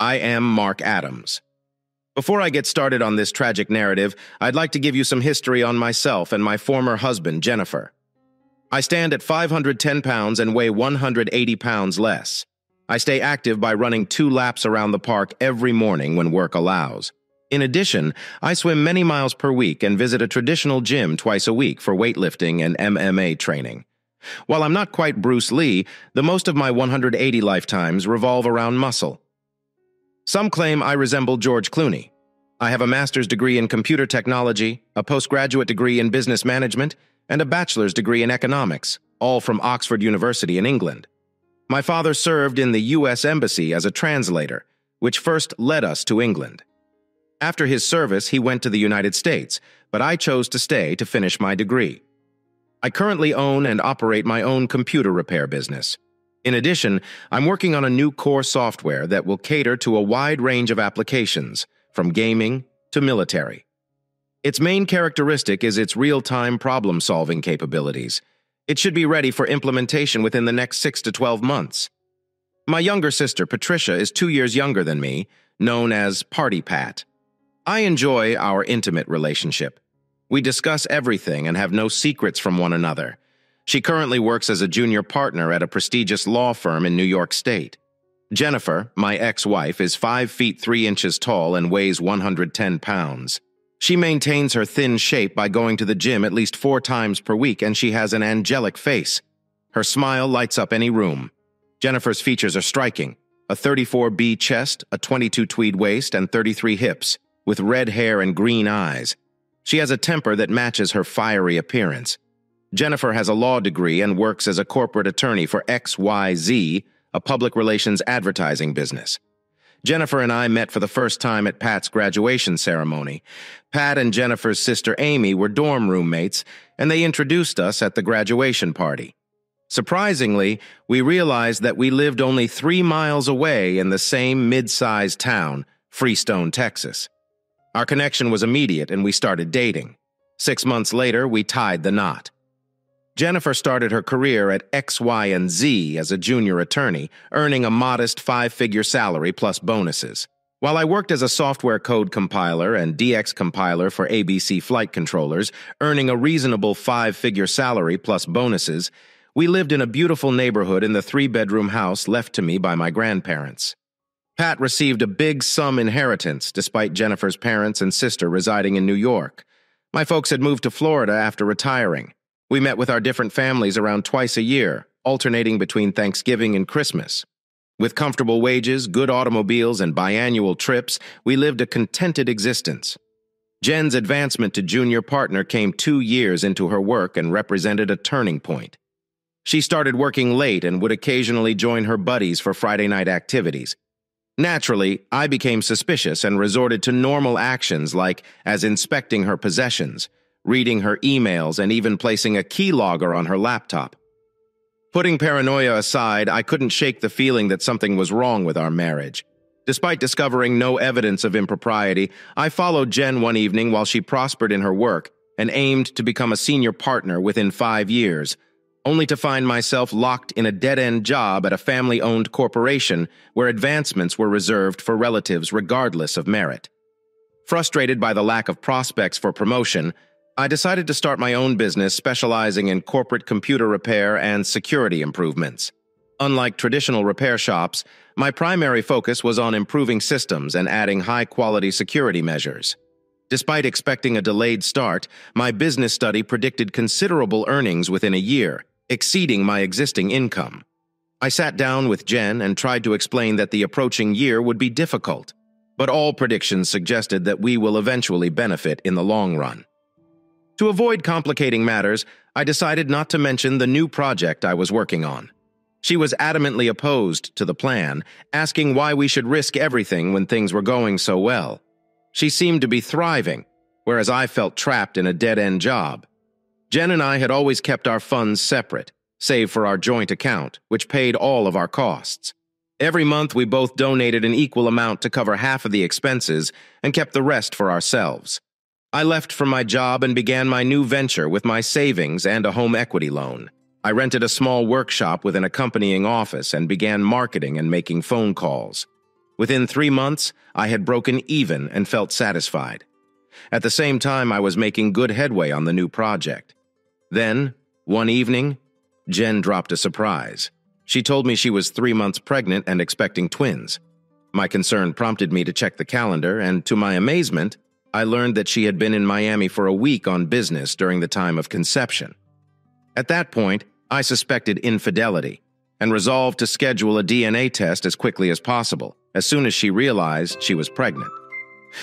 I am Mark Adams. Before I get started on this tragic narrative, I'd like to give you some history on myself and my former husband, Jennifer. I stand at 510 pounds and weigh 180 pounds less. I stay active by running 2 laps around the park every morning when work allows. In addition, I swim many miles per week and visit a traditional gym twice a week for weightlifting and MMA training. While I'm not quite Bruce Lee, the most of my 180 lifetimes revolve around muscle. Some claim I resemble George Clooney. I have a master's degree in computer technology, a postgraduate degree in business management, and a bachelor's degree in economics, all from Oxford University in England. My father served in the U.S. Embassy as a translator, which first led us to England. After his service, he went to the United States, but I chose to stay to finish my degree. I currently own and operate my own computer repair business. In addition, I'm working on a new core software that will cater to a wide range of applications, from gaming to military. Its main characteristic is its real-time problem-solving capabilities. It should be ready for implementation within the next 6 to 12 months. My younger sister, Patricia, is 2 years younger than me, known as Party Pat. I enjoy our intimate relationship. We discuss everything and have no secrets from one another. She currently works as a junior partner at a prestigious law firm in New York State. Jennifer, my ex-wife, is 5 feet 3 inches tall and weighs 110 pounds. She maintains her thin shape by going to the gym at least 4 times per week, and she has an angelic face. Her smile lights up any room. Jennifer's features are striking: a 34B chest, a 22 tweed waist, and 33 hips, with red hair and green eyes. She has a temper that matches her fiery appearance. Jennifer has a law degree and works as a corporate attorney for XYZ, a public relations advertising business. Jennifer and I met for the first time at Pat's graduation ceremony. Pat and Jennifer's sister Amy were dorm roommates, and they introduced us at the graduation party. Surprisingly, we realized that we lived only 3 miles away in the same mid-sized town, Freestone, Texas. Our connection was immediate, and we started dating. 6 months later, we tied the knot. Jennifer started her career at X, Y, and Z as a junior attorney, earning a modest 5-figure salary plus bonuses. While I worked as a software code compiler and DX compiler for ABC flight controllers, earning a reasonable 5-figure salary plus bonuses, we lived in a beautiful neighborhood in the 3-bedroom house left to me by my grandparents. Pat received a big sum inheritance despite Jennifer's parents and sister residing in New York. My folks had moved to Florida after retiring. We met with our different families around twice a year, alternating between Thanksgiving and Christmas. With comfortable wages, good automobiles, and biannual trips, we lived a contented existence. Jen's advancement to junior partner came 2 years into her work and represented a turning point. She started working late and would occasionally join her buddies for Friday night activities. Naturally, I became suspicious and resorted to normal actions as inspecting her possessions, reading her emails, and even placing a keylogger on her laptop. Putting paranoia aside, I couldn't shake the feeling that something was wrong with our marriage. Despite discovering no evidence of impropriety, I followed Jen one evening while she prospered in her work and aimed to become a senior partner within 5 years, only to find myself locked in a dead-end job at a family-owned corporation where advancements were reserved for relatives regardless of merit. Frustrated by the lack of prospects for promotion, I decided to start my own business specializing in corporate computer repair and security improvements. Unlike traditional repair shops, my primary focus was on improving systems and adding high-quality security measures. Despite expecting a delayed start, my business study predicted considerable earnings within a year, exceeding my existing income. I sat down with Jen and tried to explain that the approaching year would be difficult, but all predictions suggested that we will eventually benefit in the long run. To avoid complicating matters, I decided not to mention the new project I was working on. She was adamantly opposed to the plan, asking why we should risk everything when things were going so well. She seemed to be thriving, whereas I felt trapped in a dead-end job. Jen and I had always kept our funds separate, save for our joint account, which paid all of our costs. Every month, we both donated an equal amount to cover half of the expenses and kept the rest for ourselves. I left from my job and began my new venture with my savings and a home equity loan. I rented a small workshop with an accompanying office and began marketing and making phone calls. Within 3 months, I had broken even and felt satisfied. At the same time, I was making good headway on the new project. Then, one evening, Jen dropped a surprise. She told me she was 3 months pregnant and expecting twins. My concern prompted me to check the calendar, and to my amazement, I learned that she had been in Miami for a week on business during the time of conception. At that point, I suspected infidelity and resolved to schedule a DNA test as quickly as possible, as soon as she realized she was pregnant.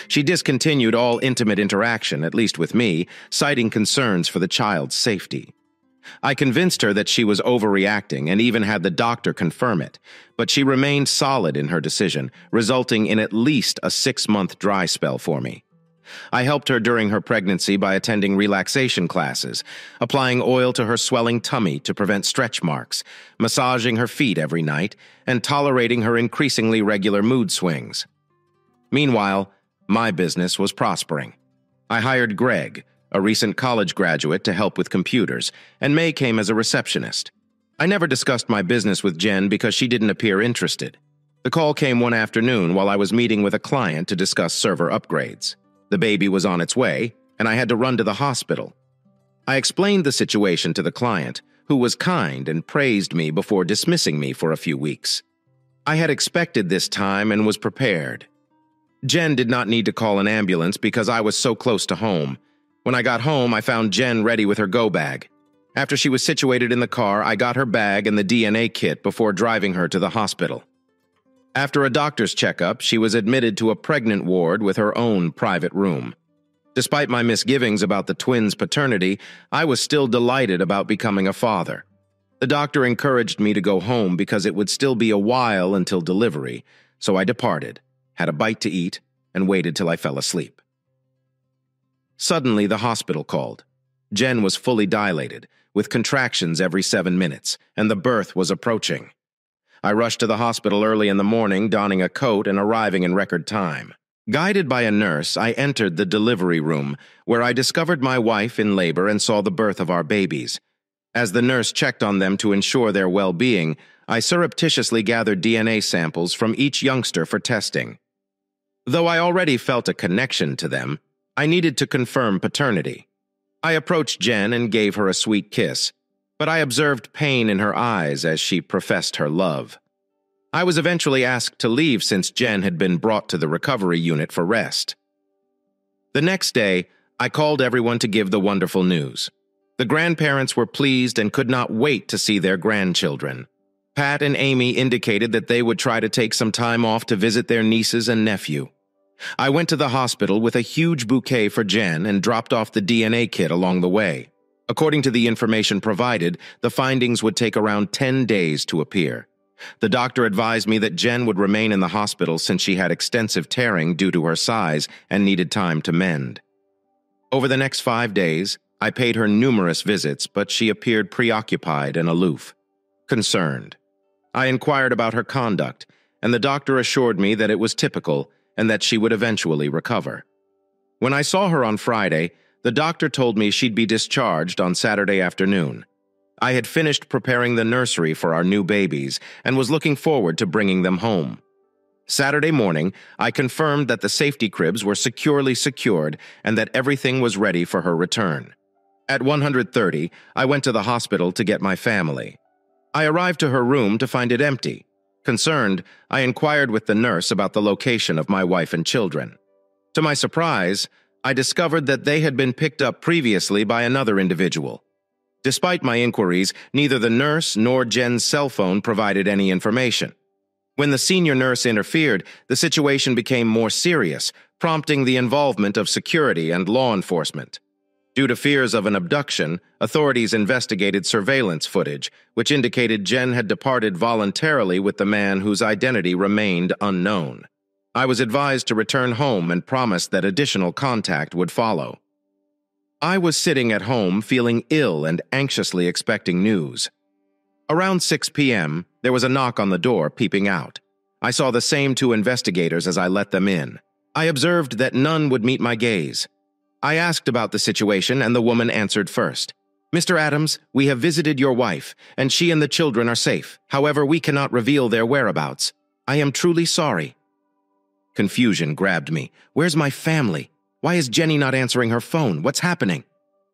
She discontinued all intimate interaction, at least with me, citing concerns for the child's safety. I convinced her that she was overreacting and even had the doctor confirm it, but she remained solid in her decision, resulting in at least a 6-month dry spell for me. I helped her during her pregnancy by attending relaxation classes, applying oil to her swelling tummy to prevent stretch marks, massaging her feet every night, and tolerating her increasingly regular mood swings. Meanwhile, my business was prospering. I hired Greg, a recent college graduate, to help with computers, and May came as a receptionist. I never discussed my business with Jen because she didn't appear interested. The call came one afternoon while I was meeting with a client to discuss server upgrades. The baby was on its way, and I had to run to the hospital. I explained the situation to the client, who was kind and praised me before dismissing me for a few weeks. I had expected this time and was prepared. Jen did not need to call an ambulance because I was so close to home. When I got home, I found Jen ready with her go bag. After she was situated in the car, I got her bag and the DNA kit before driving her to the hospital. After a doctor's checkup, she was admitted to a pregnant ward with her own private room. Despite my misgivings about the twins' paternity, I was still delighted about becoming a father. The doctor encouraged me to go home because it would still be a while until delivery, so I departed, had a bite to eat, and waited till I fell asleep. Suddenly, the hospital called. Jen was fully dilated, with contractions every 7 minutes, and the birth was approaching. I rushed to the hospital early in the morning, donning a coat and arriving in record time. Guided by a nurse, I entered the delivery room, where I discovered my wife in labor and saw the birth of our babies. As the nurse checked on them to ensure their well-being, I surreptitiously gathered DNA samples from each youngster for testing. Though I already felt a connection to them, I needed to confirm paternity. I approached Jen and gave her a sweet kiss, but I observed pain in her eyes as she professed her love. I was eventually asked to leave since Jen had been brought to the recovery unit for rest. The next day, I called everyone to give the wonderful news. The grandparents were pleased and could not wait to see their grandchildren. Pat and Amy indicated that they would try to take some time off to visit their nieces and nephew. I went to the hospital with a huge bouquet for Jen and dropped off the DNA kit along the way. According to the information provided, the findings would take around 10 days to appear. The doctor advised me that Jen would remain in the hospital since she had extensive tearing due to her size and needed time to mend. Over the next 5 days, I paid her numerous visits, but she appeared preoccupied and aloof, concerned. I inquired about her conduct, and the doctor assured me that it was typical and that she would eventually recover. When I saw her on Friday, the doctor told me she'd be discharged on Saturday afternoon. I had finished preparing the nursery for our new babies and was looking forward to bringing them home. Saturday morning, I confirmed that the safety cribs were securely secured and that everything was ready for her return. At 1:30, I went to the hospital to get my family. I arrived to her room to find it empty. Concerned, I inquired with the nurse about the location of my wife and children. To my surprise, I discovered that they had been picked up previously by another individual. Despite my inquiries, neither the nurse nor Jen's cell phone provided any information. When the senior nurse interfered, the situation became more serious, prompting the involvement of security and law enforcement. Due to fears of an abduction, authorities investigated surveillance footage, which indicated Jen had departed voluntarily with the man whose identity remained unknown. I was advised to return home and promised that additional contact would follow. I was sitting at home feeling ill and anxiously expecting news. Around 6 p.m., there was a knock on the door peeping out. I saw the same 2 investigators as I let them in. I observed that none would meet my gaze. I asked about the situation, and the woman answered first. "Mr. Adams, we have visited your wife, and she and the children are safe. However, we cannot reveal their whereabouts. I am truly sorry." Confusion grabbed me. Where's my family? Why is Jenny not answering her phone? What's happening?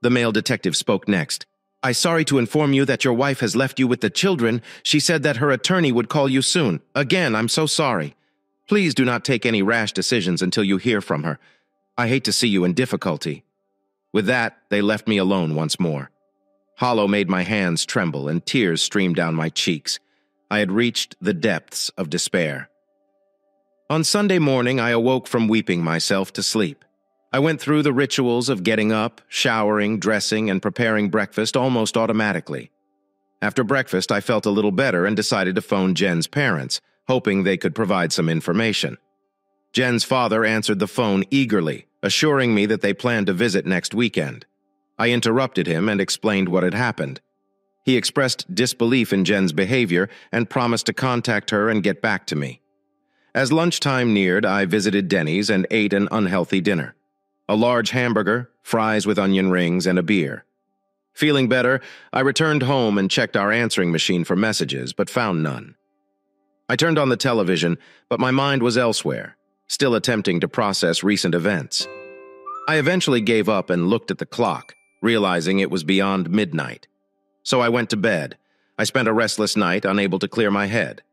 The male detective spoke next. I'm sorry to inform you that your wife has left you with the children. She said that her attorney would call you soon. Again, I'm so sorry. Please do not take any rash decisions until you hear from her. I hate to see you in difficulty. With that, they left me alone once more. Hollow made my hands tremble and tears streamed down my cheeks. I had reached the depths of despair. On Sunday morning, I awoke from weeping myself to sleep. I went through the rituals of getting up, showering, dressing, and preparing breakfast almost automatically. After breakfast, I felt a little better and decided to phone Jen's parents, hoping they could provide some information. Jen's father answered the phone eagerly, assuring me that they planned to visit next weekend. I interrupted him and explained what had happened. He expressed disbelief in Jen's behavior and promised to contact her and get back to me. As lunchtime neared, I visited Denny's and ate an unhealthy dinner. A large hamburger, fries with onion rings, and a beer. Feeling better, I returned home and checked our answering machine for messages, but found none. I turned on the television, but my mind was elsewhere, still attempting to process recent events. I eventually gave up and looked at the clock, realizing it was beyond midnight. So I went to bed. I spent a restless night, unable to clear my head.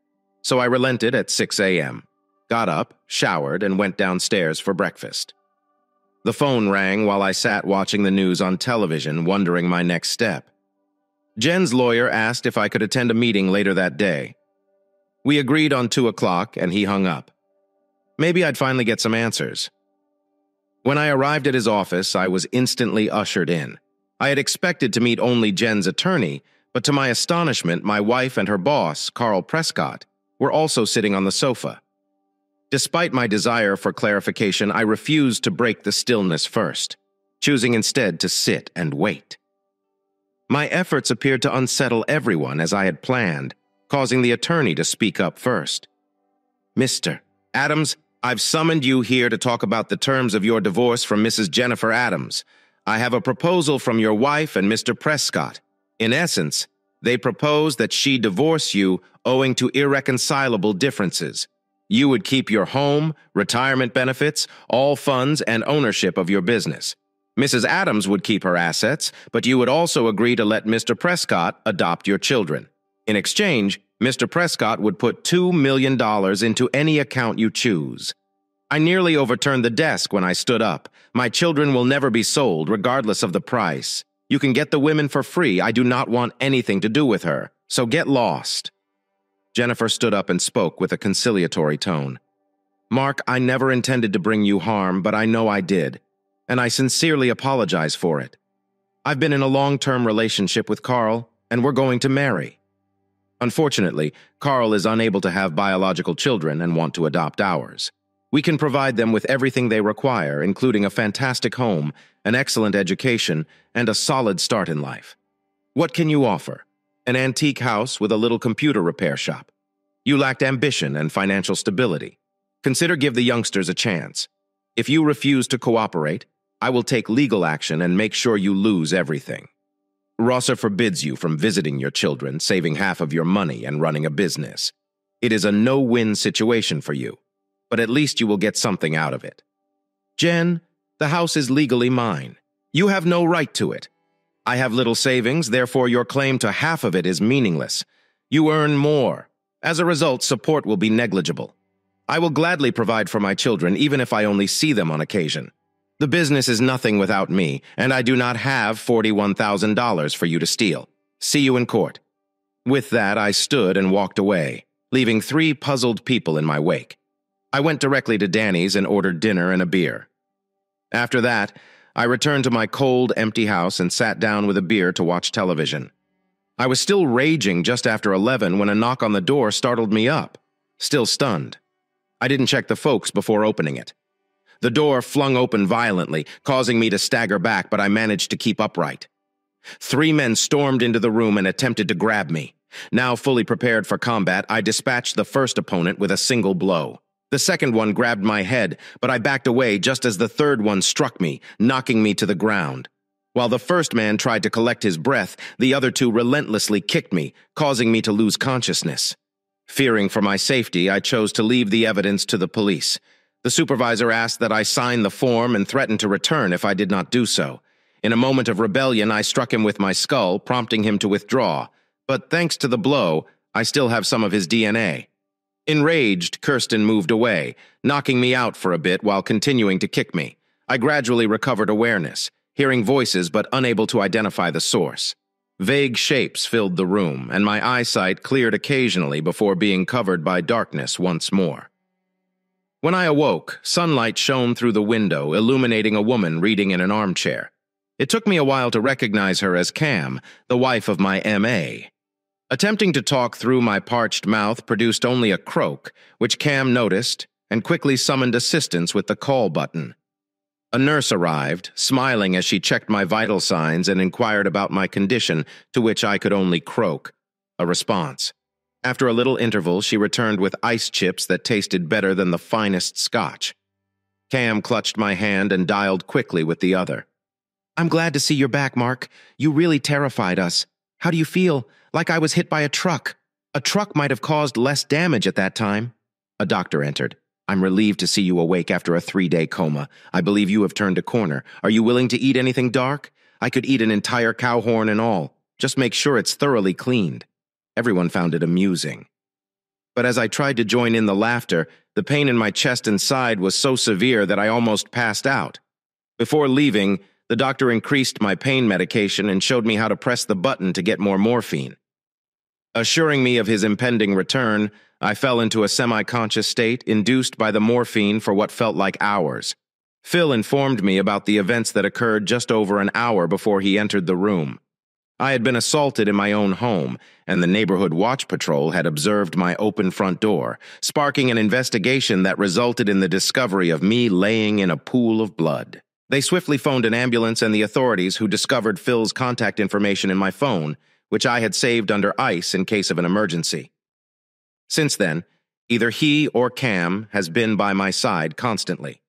So I relented at 6 a.m., got up, showered, and went downstairs for breakfast. The phone rang while I sat watching the news on television, wondering my next step. Jen's lawyer asked if I could attend a meeting later that day. We agreed on 2 o'clock, and he hung up. Maybe I'd finally get some answers. When I arrived at his office, I was instantly ushered in. I had expected to meet only Jen's attorney, but to my astonishment, my wife and her boss, Carl Prescott, were also sitting on the sofa. Despite my desire for clarification, I refused to break the stillness first, choosing instead to sit and wait. My efforts appeared to unsettle everyone as I had planned, causing the attorney to speak up first. Mr. Adams, I've summoned you here to talk about the terms of your divorce from Mrs. Jennifer Adams. I have a proposal from your wife and Mr. Prescott. In essence, they propose that she divorce you owing to irreconcilable differences. You would keep your home, retirement benefits, all funds, and ownership of your business. Mrs. Adams would keep her assets, but you would also agree to let Mr. Prescott adopt your children. In exchange, Mr. Prescott would put $2 million into any account you choose. I nearly overturned the desk when I stood up. My children will never be sold, regardless of the price. You can get the women for free. I do not want anything to do with her, so get lost. Jennifer stood up and spoke with a conciliatory tone. Mark, I never intended to bring you harm, but I know I did, and I sincerely apologize for it. I've been in a long-term relationship with Carl, and we're going to marry. Unfortunately, Carl is unable to have biological children and want to adopt ours. We can provide them with everything they require, including a fantastic home, an excellent education, and a solid start in life. What can you offer? An antique house with a little computer repair shop. You lacked ambition and financial stability. Consider give the youngsters a chance. If you refuse to cooperate, I will take legal action and make sure you lose everything. Rosser forbids you from visiting your children, saving half of your money, and running a business. It is a no-win situation for you, but at least you will get something out of it. Jen, the house is legally mine. You have no right to it. I have little savings, therefore your claim to half of it is meaningless. You earn more. As a result, support will be negligible. I will gladly provide for my children, even if I only see them on occasion. The business is nothing without me, and I do not have $41,000 for you to steal. See you in court. With that, I stood and walked away, leaving 3 puzzled people in my wake. I went directly to Danny's and ordered dinner and a beer. After that, I returned to my cold, empty house and sat down with a beer to watch television. I was still raging just after 11 when a knock on the door startled me up, still stunned. I didn't check the folks before opening it. The door flung open violently, causing me to stagger back, but I managed to keep upright. 3 men stormed into the room and attempted to grab me. Now fully prepared for combat, I dispatched the first opponent with a single blow. The second one grabbed my head, but I backed away just as the third one struck me, knocking me to the ground. While the first man tried to collect his breath, the other 2 relentlessly kicked me, causing me to lose consciousness. Fearing for my safety, I chose to leave the evidence to the police. The supervisor asked that I sign the form and threatened to return if I did not do so. In a moment of rebellion, I struck him with my skull, prompting him to withdraw. But thanks to the blow, I still have some of his DNA. Enraged, Kirsten moved away, knocking me out for a bit while continuing to kick me. I gradually recovered awareness, hearing voices but unable to identify the source. Vague shapes filled the room, and my eyesight cleared occasionally before being covered by darkness once more. When I awoke, sunlight shone through the window, illuminating a woman reading in an armchair. It took me a while to recognize her as Cam, the wife of my M.A. Attempting to talk through my parched mouth produced only a croak, which Cam noticed and quickly summoned assistance with the call button. A nurse arrived, smiling as she checked my vital signs and inquired about my condition, to which I could only croak, a response. After a little interval, she returned with ice chips that tasted better than the finest scotch. Cam clutched my hand and dialed quickly with the other. "I'm glad to see you're back, Mark. You really terrified us. How do you feel? Like I was hit by a truck. A truck might have caused less damage at that time." A doctor entered. "I'm relieved to see you awake after a 3-day coma. I believe you have turned a corner. Are you willing to eat anything dark? I could eat an entire cow horn and all. Just make sure it's thoroughly cleaned." Everyone found it amusing. But as I tried to join in the laughter, the pain in my chest and side was so severe that I almost passed out. Before leaving, the doctor increased my pain medication and showed me how to press the button to get more morphine. Assuring me of his impending return, I fell into a semi-conscious state induced by the morphine for what felt like hours. Phil informed me about the events that occurred just over an hour before he entered the room. I had been assaulted in my own home, and the neighborhood watch patrol had observed my open front door, sparking an investigation that resulted in the discovery of me laying in a pool of blood. They swiftly phoned an ambulance and the authorities, who discovered Phil's contact information in my phone, which I had saved under ice in case of an emergency. Since then, either he or Cam has been by my side constantly.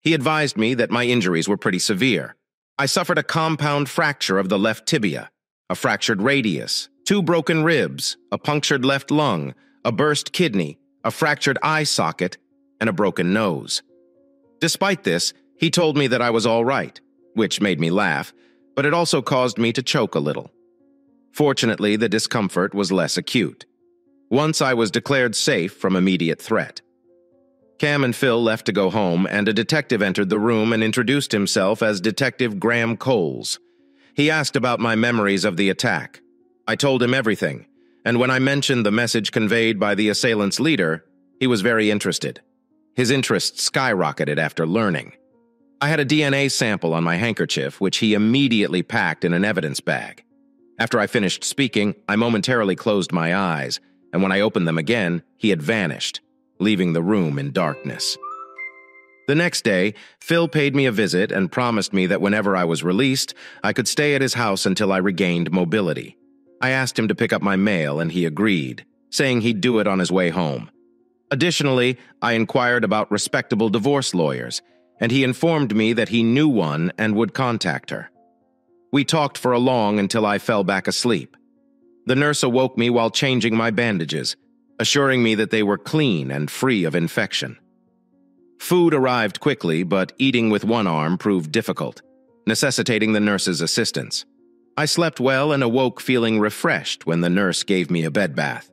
He advised me that my injuries were pretty severe. I suffered a compound fracture of the left tibia, a fractured radius, 2 broken ribs, a punctured left lung, a burst kidney, a fractured eye socket, and a broken nose. Despite this, he told me that I was all right, which made me laugh, but it also caused me to choke a little. Fortunately, the discomfort was less acute. Once I was declared safe from immediate threat. Cam and Phil left to go home, and a detective entered the room and introduced himself as Detective Graham Coles. He asked about my memories of the attack. I told him everything, and when I mentioned the message conveyed by the assailant's leader, he was very interested. His interest skyrocketed after learning. I had a DNA sample on my handkerchief, which he immediately packed in an evidence bag. After I finished speaking, I momentarily closed my eyes, and when I opened them again, he had vanished, leaving the room in darkness. The next day, Phil paid me a visit and promised me that whenever I was released, I could stay at his house until I regained mobility. I asked him to pick up my mail, and he agreed, saying he'd do it on his way home. Additionally, I inquired about respectable divorce lawyers, and he informed me that he knew one and would contact her. We talked for a long until I fell back asleep. The nurse awoke me while changing my bandages, assuring me that they were clean and free of infection. Food arrived quickly, but eating with one arm proved difficult, necessitating the nurse's assistance. I slept well and awoke feeling refreshed when the nurse gave me a bed bath.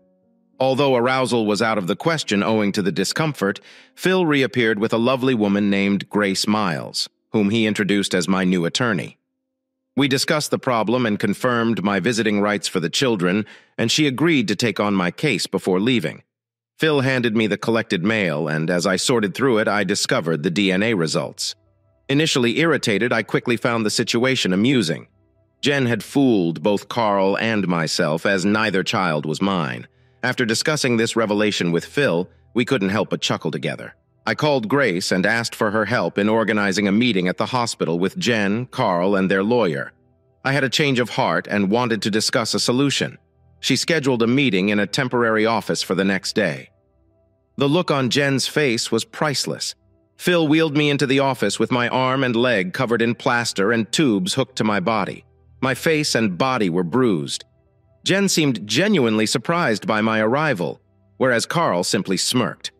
Although arousal was out of the question owing to the discomfort, Phil reappeared with a lovely woman named Grace Miles, whom he introduced as my new attorney. We discussed the problem and confirmed my visiting rights for the children, and she agreed to take on my case before leaving. Phil handed me the collected mail, and as I sorted through it, I discovered the DNA results. Initially irritated, I quickly found the situation amusing. Jen had fooled both Carl and myself, as neither child was mine. After discussing this revelation with Phil, we couldn't help but chuckle together. I called Grace and asked for her help in organizing a meeting at the hospital with Jen, Carl, and their lawyer. I had a change of heart and wanted to discuss a solution. She scheduled a meeting in a temporary office for the next day. The look on Jen's face was priceless. Phil wheeled me into the office with my arm and leg covered in plaster and tubes hooked to my body. My face and body were bruised. Jen seemed genuinely surprised by my arrival, whereas Carl simply smirked.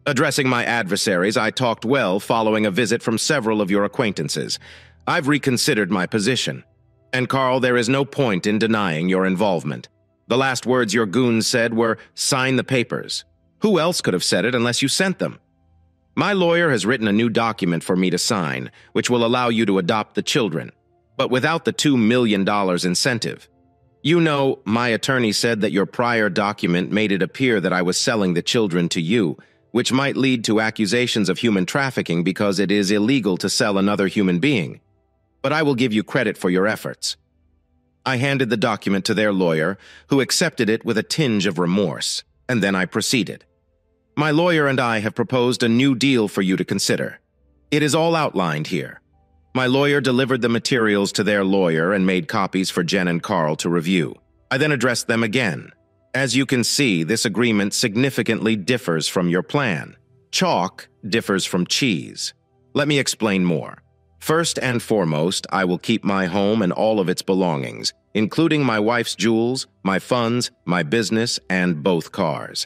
Addressing my adversaries, I talked well following a visit from several of your acquaintances. I've reconsidered my position. And Carl, there is no point in denying your involvement. The last words your goons said were, "Sign the papers." Who else could have said it unless you sent them? My lawyer has written a new document for me to sign, which will allow you to adopt the children, but without the $2 million incentive. You know, my attorney said that your prior document made it appear that I was selling the children to you, which might lead to accusations of human trafficking because it is illegal to sell another human being. But I will give you credit for your efforts. I handed the document to their lawyer, who accepted it with a tinge of remorse, and then I proceeded. My lawyer and I have proposed a new deal for you to consider. It is all outlined here. My lawyer delivered the materials to their lawyer and made copies for Jen and Carl to review. I then addressed them again. As you can see, this agreement significantly differs from your plan. Chalk differs from cheese. Let me explain more. First and foremost, I will keep my home and all of its belongings, including my wife's jewels, my funds, my business, and both cars.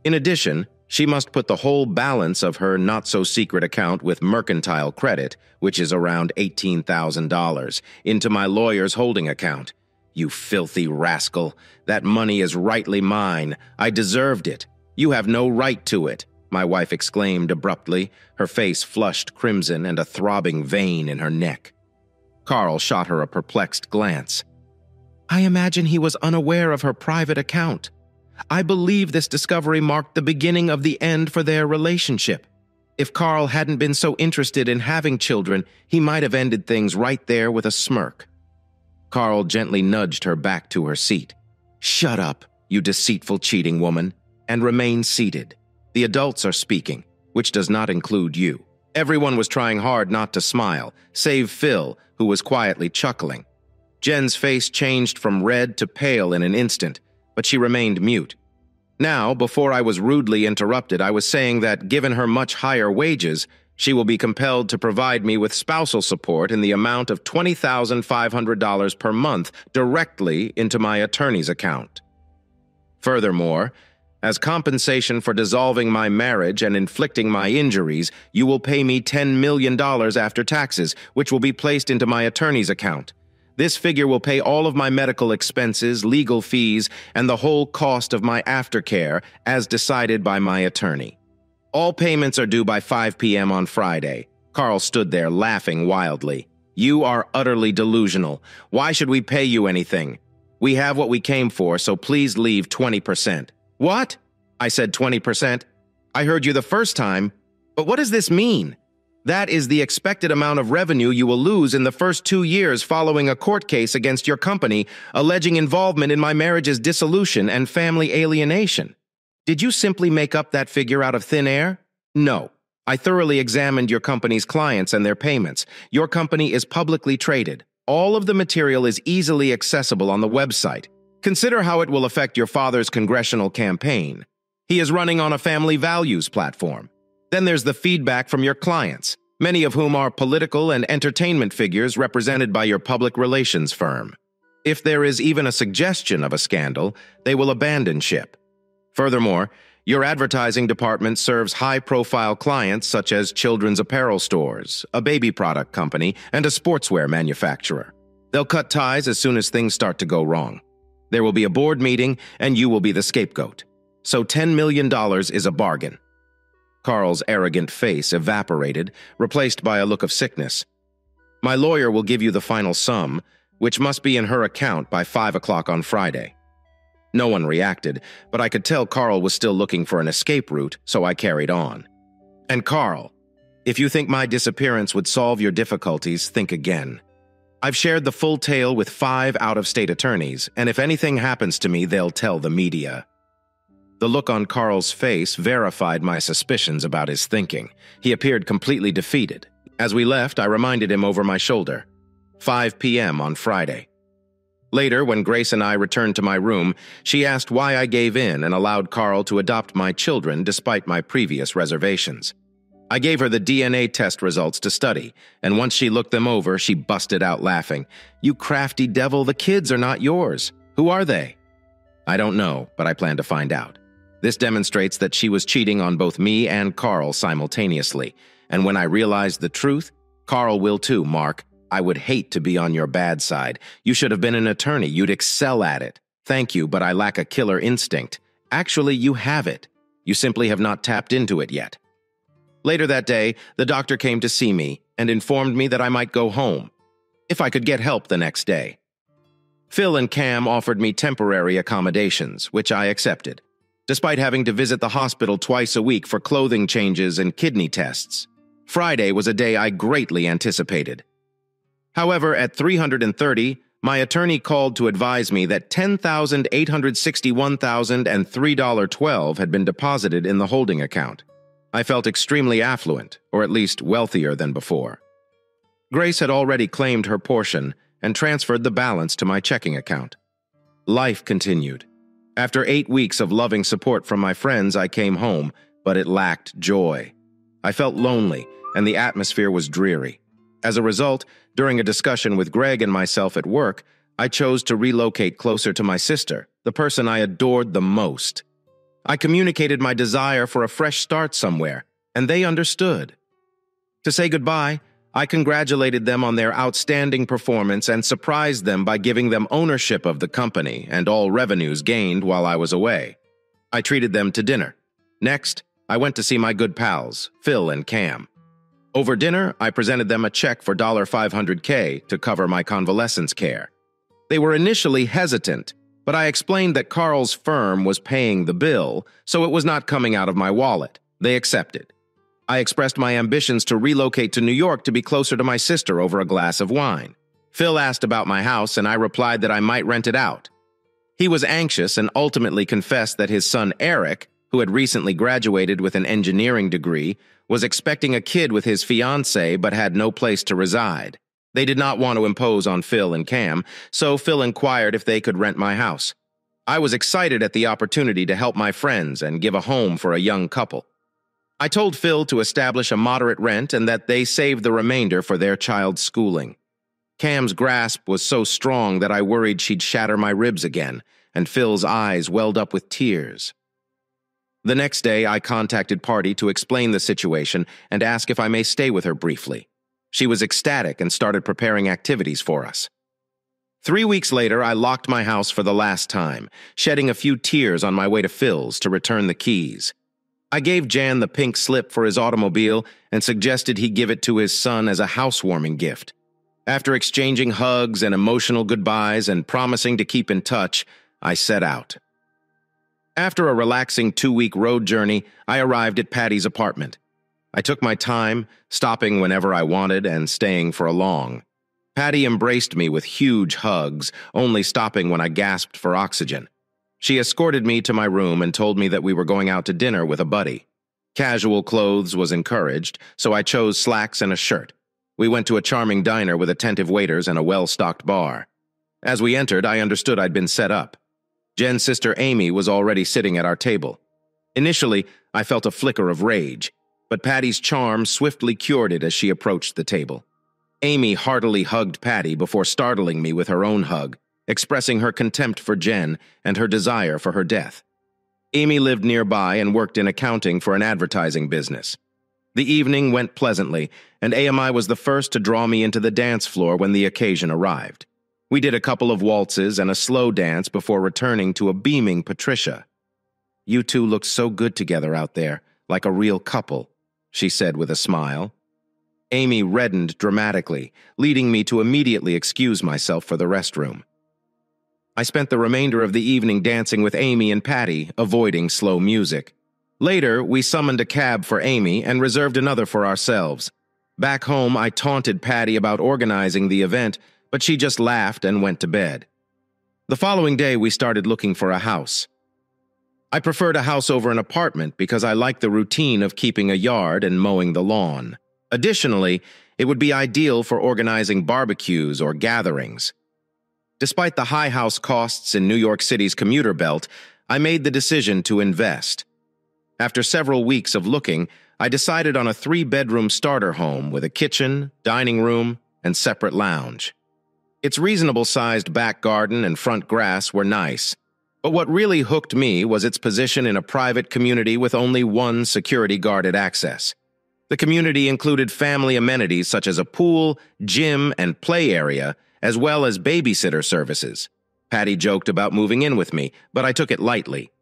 In addition, she must put the whole balance of her not-so-secret account with mercantile credit, which is around $18,000, into my lawyer's holding account. You filthy rascal. That money is rightly mine. I deserved it. You have no right to it, my wife exclaimed abruptly, her face flushed crimson and a throbbing vein in her neck. Carl shot her a perplexed glance. I imagine he was unaware of her private account. I believe this discovery marked the beginning of the end for their relationship. If Carl hadn't been so interested in having children, he might have ended things right there with a smirk. Carl gently nudged her back to her seat. Shut up, you deceitful, cheating woman, and remain seated. The adults are speaking, which does not include you. Everyone was trying hard not to smile, save Phil, who was quietly chuckling. Jen's face changed from red to pale in an instant, but she remained mute. Now, before I was rudely interrupted, I was saying that, given her much higher wages, she will be compelled to provide me with spousal support in the amount of $20,500 per month directly into my attorney's account. Furthermore, as compensation for dissolving my marriage and inflicting my injuries, you will pay me $10 million after taxes, which will be placed into my attorney's account. This figure will pay all of my medical expenses, legal fees, and the whole cost of my aftercare, as decided by my attorney. All payments are due by 5 p.m. on Friday. Carl stood there laughing wildly. You are utterly delusional. Why should we pay you anything? We have what we came for, so please leave 20%. What? I said 20%. I heard you the first time. But what does this mean? That is the expected amount of revenue you will lose in the first 2 years following a court case against your company alleging involvement in my marriage's dissolution and family alienation. Did you simply make up that figure out of thin air? No. I thoroughly examined your company's clients and their payments. Your company is publicly traded. All of the material is easily accessible on the website. Consider how it will affect your father's congressional campaign. He is running on a family values platform. Then there's the feedback from your clients, many of whom are political and entertainment figures represented by your public relations firm. If there is even a suggestion of a scandal, they will abandon ship. Furthermore, your advertising department serves high-profile clients such as children's apparel stores, a baby product company, and a sportswear manufacturer. They'll cut ties as soon as things start to go wrong. There will be a board meeting, and you will be the scapegoat. So $10 million is a bargain. Carl's arrogant face evaporated, replaced by a look of sickness. My lawyer will give you the final sum, which must be in her account by 5 o'clock on Friday. No one reacted, but I could tell Carl was still looking for an escape route, so I carried on. And Carl, if you think my disappearance would solve your difficulties, think again. I've shared the full tale with 5 out-of-state attorneys, and if anything happens to me, they'll tell the media. The look on Carl's face verified my suspicions about his thinking. He appeared completely defeated. As we left, I reminded him over my shoulder. 5 p.m. on Friday. Later, when Grace and I returned to my room, she asked why I gave in and allowed Carl to adopt my children despite my previous reservations. I gave her the DNA test results to study, and once she looked them over, she busted out laughing. You crafty devil, the kids are not yours. Who are they? I don't know, but I plan to find out. This demonstrates that she was cheating on both me and Carl simultaneously. And when I realized the truth, Carl will too, Mark. I would hate to be on your bad side. You should have been an attorney. You'd excel at it. Thank you, but I lack a killer instinct. Actually, you have it. You simply have not tapped into it yet. Later that day, the doctor came to see me and informed me that I might go home, if I could get help the next day. Phil and Cam offered me temporary accommodations, which I accepted, despite having to visit the hospital twice a week for clothing changes and kidney tests. Friday was a day I greatly anticipated. However, at 3:30, my attorney called to advise me that $10,861,003.12 had been deposited in the holding account. I felt extremely affluent, or at least wealthier than before. Grace had already claimed her portion and transferred the balance to my checking account. Life continued. After 8 weeks of loving support from my friends, I came home, but it lacked joy. I felt lonely, and the atmosphere was dreary. As a result, during a discussion with Greg and myself at work, I chose to relocate closer to my sister, the person I adored the most. I communicated my desire for a fresh start somewhere, and they understood. To say goodbye, I congratulated them on their outstanding performance and surprised them by giving them ownership of the company and all revenues gained while I was away. I treated them to dinner. Next, I went to see my good pals, Phil and Cam. Over dinner, I presented them a check for $500K to cover my convalescence care. They were initially hesitant, but I explained that Carl's firm was paying the bill, so it was not coming out of my wallet. They accepted. I expressed my ambitions to relocate to New York to be closer to my sister over a glass of wine. Phil asked about my house, and I replied that I might rent it out. He was anxious and ultimately confessed that his son Eric, who had recently graduated with an engineering degree, was expecting a kid with his fiancée but had no place to reside. They did not want to impose on Phil and Cam, so Phil inquired if they could rent my house. I was excited at the opportunity to help my friends and give a home for a young couple. I told Phil to establish a moderate rent and that they save the remainder for their child's schooling. Cam's grasp was so strong that I worried she'd shatter my ribs again, and Phil's eyes welled up with tears. The next day, I contacted Party to explain the situation and ask if I may stay with her briefly. She was ecstatic and started preparing activities for us. 3 weeks later, I locked my house for the last time, shedding a few tears on my way to Phil's to return the keys. I gave Jan the pink slip for his automobile and suggested he give it to his son as a housewarming gift. After exchanging hugs and emotional goodbyes and promising to keep in touch, I set out. After a relaxing 2-week road journey, I arrived at Patty's apartment. I took my time, stopping whenever I wanted and staying for a long. Patty embraced me with huge hugs, only stopping when I gasped for oxygen. She escorted me to my room and told me that we were going out to dinner with a buddy. Casual clothes was encouraged, so I chose slacks and a shirt. We went to a charming diner with attentive waiters and a well-stocked bar. As we entered, I understood I'd been set up. Jen's sister Amy was already sitting at our table. Initially, I felt a flicker of rage, but Patty's charm swiftly cured it as she approached the table. Amy heartily hugged Patty before startling me with her own hug, expressing her contempt for Jen and her desire for her death. Amy lived nearby and worked in accounting for an advertising business. The evening went pleasantly, and AMI was the first to draw me into the dance floor when the occasion arrived. We did a couple of waltzes and a slow dance before returning to a beaming Patricia. "You two look so good together out there, like a real couple," she said with a smile. Amy reddened dramatically, leading me to immediately excuse myself for the restroom. I spent the remainder of the evening dancing with Amy and Patty, avoiding slow music. Later, we summoned a cab for Amy and reserved another for ourselves. Back home, I taunted Patty about organizing the event, but she just laughed and went to bed. The following day, we started looking for a house. I preferred a house over an apartment because I like the routine of keeping a yard and mowing the lawn. Additionally, it would be ideal for organizing barbecues or gatherings. Despite the high house costs in New York City's commuter belt, I made the decision to invest. After several weeks of looking, I decided on a 3-bedroom starter home with a kitchen, dining room, and separate lounge. Its reasonable-sized back garden and front grass were nice. But what really hooked me was its position in a private community with only one security-guarded access. The community included family amenities such as a pool, gym, and play area, as well as babysitter services. Patty joked about moving in with me, but I took it lightly.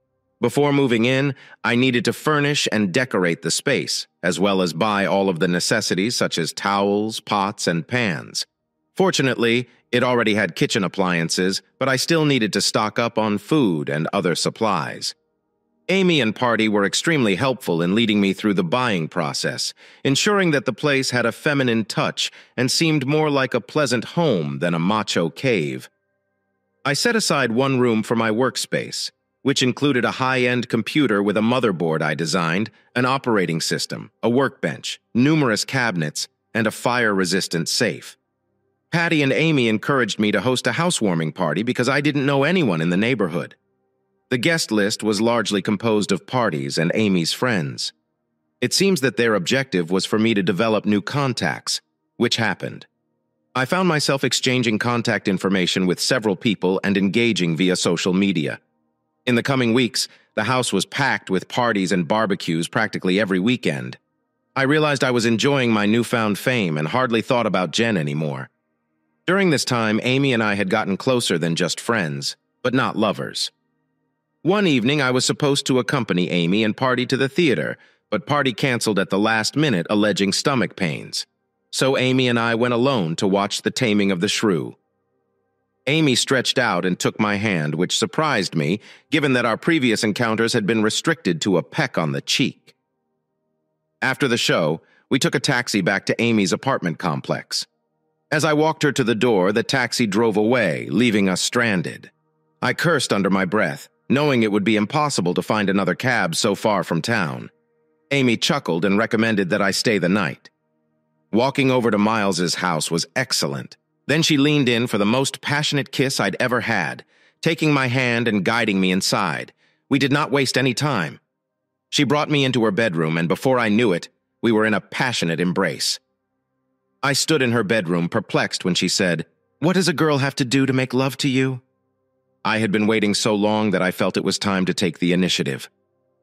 Before moving in, I needed to furnish and decorate the space, as well as buy all of the necessities such as towels, pots, and pans. Fortunately, it already had kitchen appliances, but I still needed to stock up on food and other supplies. Amy and Party were extremely helpful in leading me through the buying process, ensuring that the place had a feminine touch and seemed more like a pleasant home than a macho cave. I set aside one room for my workspace, which included a high-end computer with a motherboard I designed, an operating system, a workbench, numerous cabinets, and a fire-resistant safe. Patty and Amy encouraged me to host a housewarming party because I didn't know anyone in the neighborhood. The guest list was largely composed of Party's and Amy's friends. It seems that their objective was for me to develop new contacts, which happened. I found myself exchanging contact information with several people and engaging via social media. In the coming weeks, the house was packed with parties and barbecues practically every weekend. I realized I was enjoying my newfound fame and hardly thought about Jen anymore. During this time, Amy and I had gotten closer than just friends, but not lovers. One evening, I was supposed to accompany Amy and Party to the theater, but Party canceled at the last minute, alleging stomach pains. So Amy and I went alone to watch The Taming of the Shrew. Amy stretched out and took my hand, which surprised me, given that our previous encounters had been restricted to a peck on the cheek. After the show, we took a taxi back to Amy's apartment complex. As I walked her to the door, the taxi drove away, leaving us stranded. I cursed under my breath, knowing it would be impossible to find another cab so far from town. Amy chuckled and recommended that I stay the night. Walking over to Miles's house was excellent. Then she leaned in for the most passionate kiss I'd ever had, taking my hand and guiding me inside. We did not waste any time. She brought me into her bedroom, and before I knew it, we were in a passionate embrace. I stood in her bedroom, perplexed when she said, "What does a girl have to do to make love to you?" I had been waiting so long that I felt it was time to take the initiative.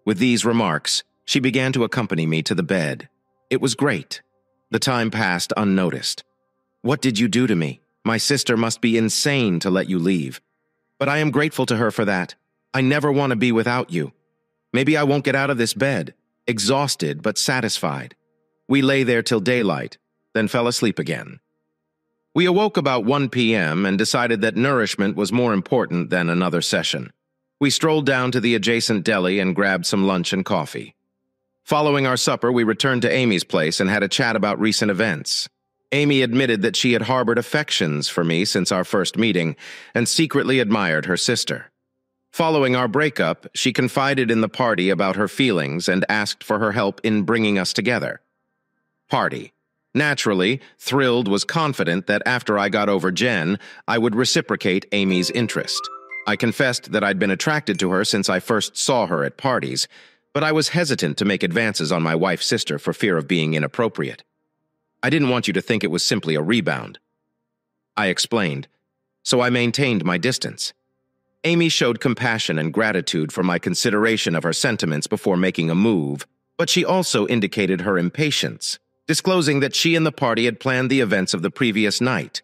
With these remarks, she began to accompany me to the bed. It was great. The time passed unnoticed. "What did you do to me? My sister must be insane to let you leave. But I am grateful to her for that. I never want to be without you. Maybe I won't get out of this bed, exhausted but satisfied." We lay there till daylight, then fell asleep again. We awoke about 1 p.m. and decided that nourishment was more important than another session. We strolled down to the adjacent deli and grabbed some lunch and coffee. Following our supper, we returned to Amy's place and had a chat about recent events. Amy admitted that she had harbored affections for me since our first meeting and secretly admired her sister. Following our breakup, she confided in the party about her feelings and asked for her help in bringing us together. Party. Naturally, Thrilled was confident that after I got over Jen, I would reciprocate Amy's interest. I confessed that I'd been attracted to her since I first saw her at parties, but I was hesitant to make advances on my wife's sister for fear of being inappropriate. "I didn't want you to think it was simply a rebound," I explained, so I maintained my distance. Amy showed compassion and gratitude for my consideration of her sentiments before making a move, but she also indicated her impatience, disclosing that she and the party had planned the events of the previous night.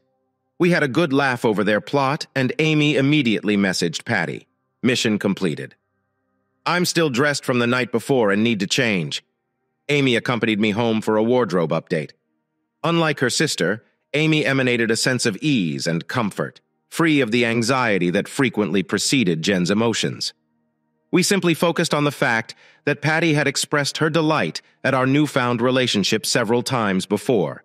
We had a good laugh over their plot, and Amy immediately messaged Patty. Mission completed. "I'm still dressed from the night before and need to change." Amy accompanied me home for a wardrobe update. Unlike her sister, Amy emanated a sense of ease and comfort, free of the anxiety that frequently preceded Jen's emotions. We simply focused on the fact that Patty had expressed her delight at our newfound relationship several times before.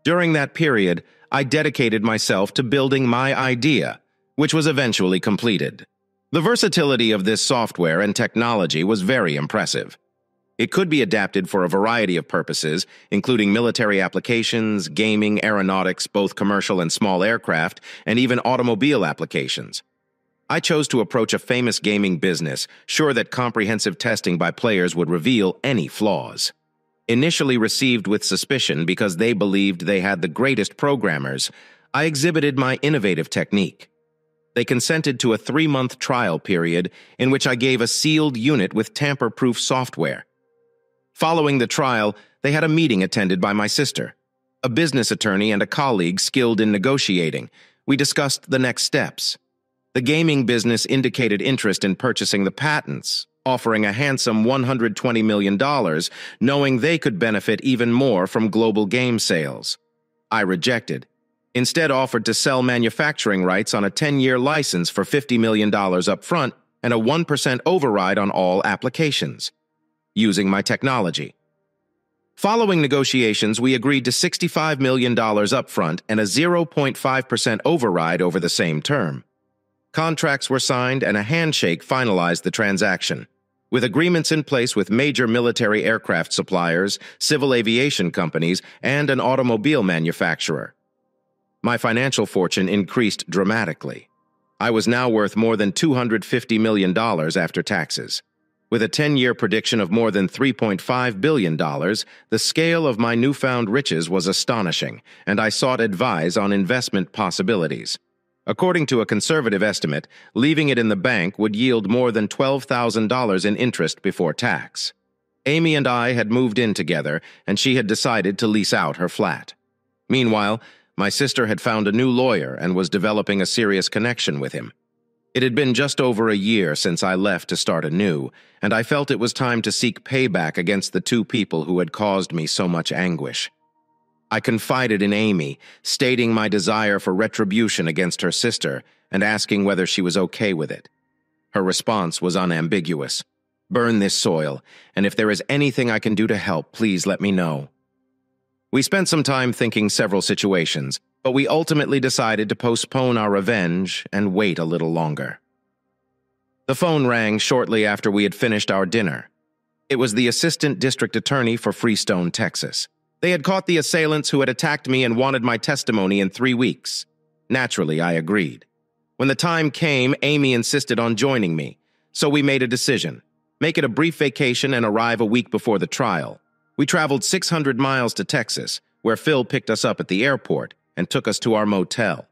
During that period, I dedicated myself to building my idea, which was eventually completed. The versatility of this software and technology was very impressive. It could be adapted for a variety of purposes, including military applications, gaming, aeronautics, both commercial and small aircraft, and even automobile applications. I chose to approach a famous gaming business, sure that comprehensive testing by players would reveal any flaws. Initially received with suspicion because they believed they had the greatest programmers, I exhibited my innovative technique. They consented to a 3-month trial period in which I gave a sealed unit with tamper-proof software. Following the trial, they had a meeting attended by my sister, a business attorney and a colleague skilled in negotiating. We discussed the next steps. The gaming business indicated interest in purchasing the patents, offering a handsome $120 million, knowing they could benefit even more from global game sales. I rejected. Instead offered to sell manufacturing rights on a 10-year license for $50 million up front and a 1% override on all applications, using my technology. Following negotiations, we agreed to $65 million upfront and a 0.5% override over the same term. Contracts were signed and a handshake finalized the transaction, with agreements in place with major military aircraft suppliers, civil aviation companies, and an automobile manufacturer. My financial fortune increased dramatically. I was now worth more than $250 million after taxes. With a 10-year prediction of more than $3.5 billion, the scale of my newfound riches was astonishing, and I sought advice on investment possibilities. According to a conservative estimate, leaving it in the bank would yield more than $12,000 in interest before tax. Amy and I had moved in together, and she had decided to lease out her flat. Meanwhile, my sister had found a new lawyer and was developing a serious connection with him. It had been just over a year since I left to start anew, and I felt it was time to seek payback against the two people who had caused me so much anguish. I confided in Amy, stating my desire for retribution against her sister and asking whether she was okay with it. Her response was unambiguous. "Burn this soil, and if there is anything I can do to help, please let me know." We spent some time thinking several situations, but we ultimately decided to postpone our revenge and wait a little longer. The phone rang shortly after we had finished our dinner. It was the assistant district attorney for Freestone, Texas. They had caught the assailants who had attacked me and wanted my testimony in 3 weeks. Naturally, I agreed. When the time came, Amy insisted on joining me, so we made a decision. Make it a brief vacation and arrive a week before the trial. We traveled 600 miles to Texas, where Phil picked us up at the airport and took us to our motel.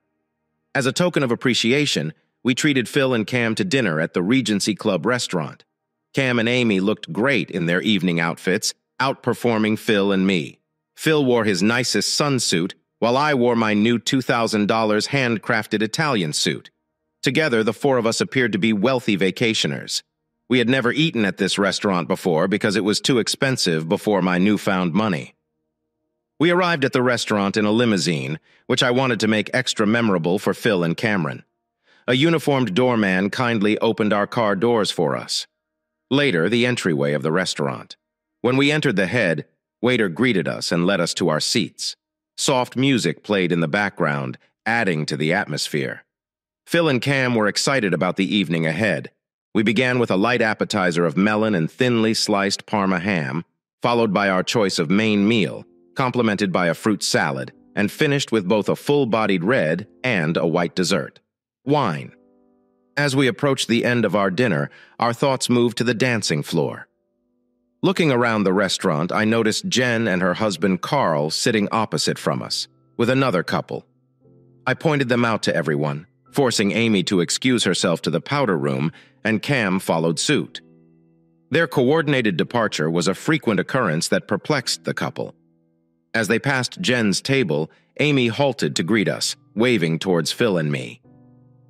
As a token of appreciation, we treated Phil and Cam to dinner at the Regency Club restaurant. Cam and Amy looked great in their evening outfits, outperforming Phil and me. Phil wore his nicest sun suit, while I wore my new $2,000 handcrafted Italian suit. Together, the four of us appeared to be wealthy vacationers. We had never eaten at this restaurant before because it was too expensive before my newfound money. We arrived at the restaurant in a limousine, which I wanted to make extra memorable for Phil and Cameron. A uniformed doorman kindly opened our car doors for us. Later, the entryway of the restaurant. When we entered the head, waiter greeted us and led us to our seats. Soft music played in the background, adding to the atmosphere. Phil and Cam were excited about the evening ahead. We began with a light appetizer of melon and thinly sliced Parma ham, followed by our choice of main meal, complemented by a fruit salad, and finished with both a full-bodied red and a white dessert. Wine. As we approached the end of our dinner, our thoughts moved to the dancing floor. Looking around the restaurant, I noticed Jen and her husband Carl sitting opposite from us, with another couple. I pointed them out to everyone, forcing Amy to excuse herself to the powder room, and Cam followed suit. Their coordinated departure was a frequent occurrence that perplexed the couple. As they passed Jen's table, Amy halted to greet us, waving towards Phil and me.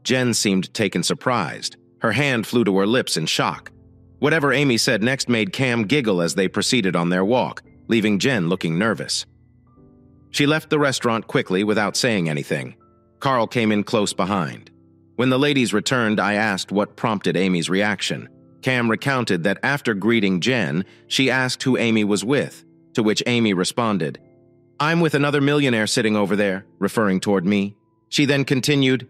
Jen seemed taken surprised. Her hand flew to her lips in shock. Whatever Amy said next made Cam giggle as they proceeded on their walk, leaving Jen looking nervous. She left the restaurant quickly without saying anything. Carl came in close behind. When the ladies returned, I asked what prompted Amy's reaction. Cam recounted that after greeting Jen, she asked who Amy was with, to which Amy responded, "I'm with another millionaire sitting over there," referring toward me. She then continued,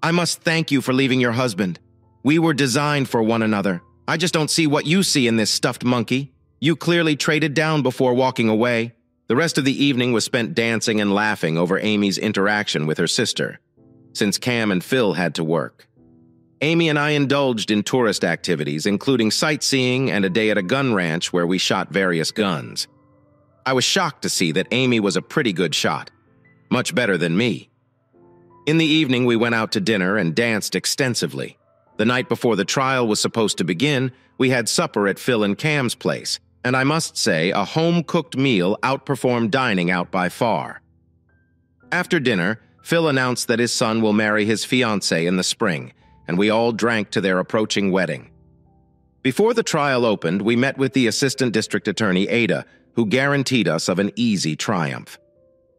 "I must thank you for leaving your husband. We were designed for one another. I just don't see what you see in this stuffed monkey. You clearly traded down before walking away." The rest of the evening was spent dancing and laughing over Amy's interaction with her sister, since Cam and Phil had to work. Amy and I indulged in tourist activities, including sightseeing and a day at a gun ranch where we shot various guns. I was shocked to see that Amy was a pretty good shot, much better than me. In the evening, we went out to dinner and danced extensively. The night before the trial was supposed to begin, we had supper at Phil and Cam's place, and I must say a home-cooked meal outperformed dining out by far. After dinner, Phil announced that his son will marry his fiancée in the spring, and we all drank to their approaching wedding. Before the trial opened, we met with the Assistant District Attorney, Ada, who guaranteed us of an easy triumph.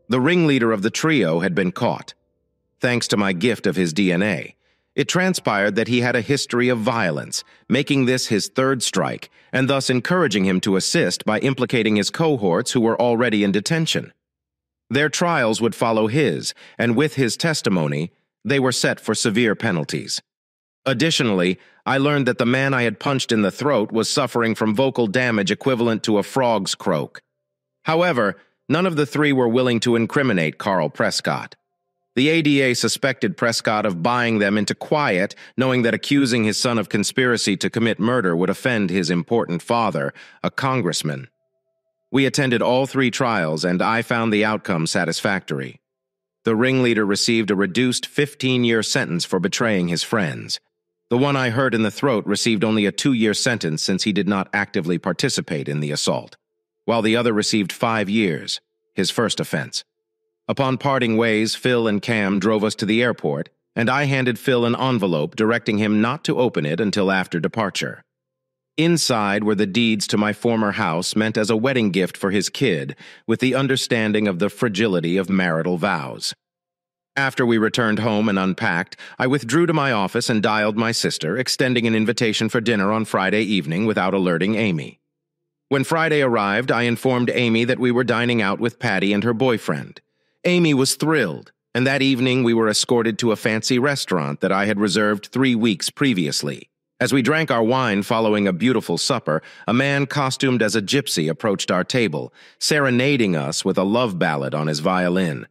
The ringleader of the trio had been caught. Thanks to my gift of his DNA, it transpired that he had a history of violence, making this his third strike, and thus encouraging him to assist by implicating his cohorts who were already in detention. Their trials would follow his, and with his testimony, they were set for severe penalties. Additionally, I learned that the man I had punched in the throat was suffering from vocal damage equivalent to a frog's croak. However, none of the three were willing to incriminate Carl Prescott. The ADA suspected Prescott of buying them into quiet, knowing that accusing his son of conspiracy to commit murder would offend his important father, a congressman. We attended all three trials, and I found the outcome satisfactory. The ringleader received a reduced 15-year sentence for betraying his friends. The one I hurt in the throat received only a 2-year sentence since he did not actively participate in the assault, while the other received 5 years, his first offense. Upon parting ways, Phil and Cam drove us to the airport, and I handed Phil an envelope directing him not to open it until after departure. Inside were the deeds to my former house meant as a wedding gift for his kid, with the understanding of the fragility of marital vows. After we returned home and unpacked, I withdrew to my office and dialed my sister, extending an invitation for dinner on Friday evening without alerting Amy. When Friday arrived, I informed Amy that we were dining out with Patty and her boyfriend. Amy was thrilled, and that evening we were escorted to a fancy restaurant that I had reserved 3 weeks previously. As we drank our wine following a beautiful supper, a man costumed as a gypsy approached our table, serenading us with a love ballad on his violin.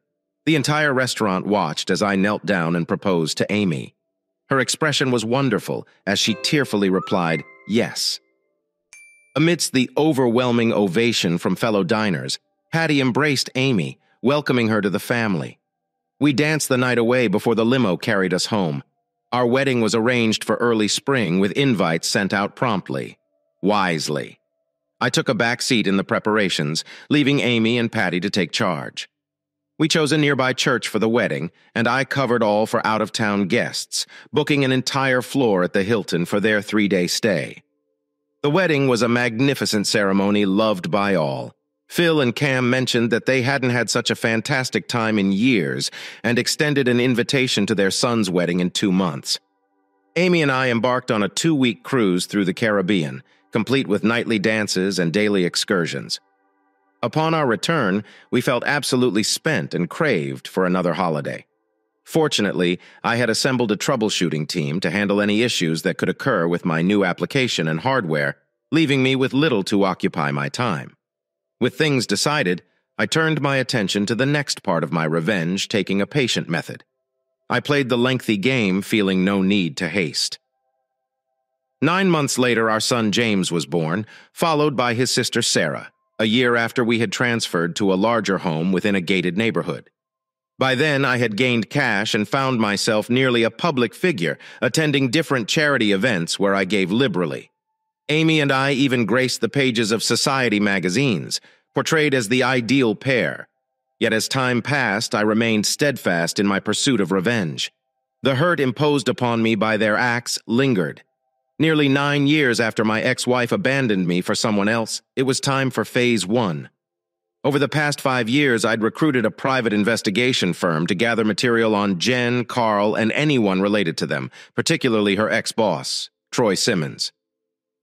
The entire restaurant watched as I knelt down and proposed to Amy. Her expression was wonderful as she tearfully replied, "Yes." Amidst the overwhelming ovation from fellow diners, Patty embraced Amy, welcoming her to the family. We danced the night away before the limo carried us home. Our wedding was arranged for early spring with invites sent out promptly. Wisely. I took a back seat in the preparations, leaving Amy and Patty to take charge. We chose a nearby church for the wedding, and I covered all for out-of-town guests, booking an entire floor at the Hilton for their 3-day stay. The wedding was a magnificent ceremony loved by all. Phil and Cam mentioned that they hadn't had such a fantastic time in years and extended an invitation to their son's wedding in 2 months. Amy and I embarked on a 2-week cruise through the Caribbean, complete with nightly dances and daily excursions. Upon our return, we felt absolutely spent and craved for another holiday. Fortunately, I had assembled a troubleshooting team to handle any issues that could occur with my new application and hardware, leaving me with little to occupy my time. With things decided, I turned my attention to the next part of my revenge, taking a patient method. I played the lengthy game, feeling no need to haste. 9 months later, our son James was born, followed by his sister Sarah, a year after we had transferred to a larger home within a gated neighborhood. By then, I had gained cash and found myself nearly a public figure, attending different charity events where I gave liberally. Amy and I even graced the pages of society magazines, portrayed as the ideal pair. Yet as time passed, I remained steadfast in my pursuit of revenge. The hurt imposed upon me by their acts lingered. Nearly 9 years after my ex-wife abandoned me for someone else, it was time for Phase 1. Over the past 5 years, I'd recruited a private investigation firm to gather material on Jen, Carl, and anyone related to them, particularly her ex-boss, Troy Simmons.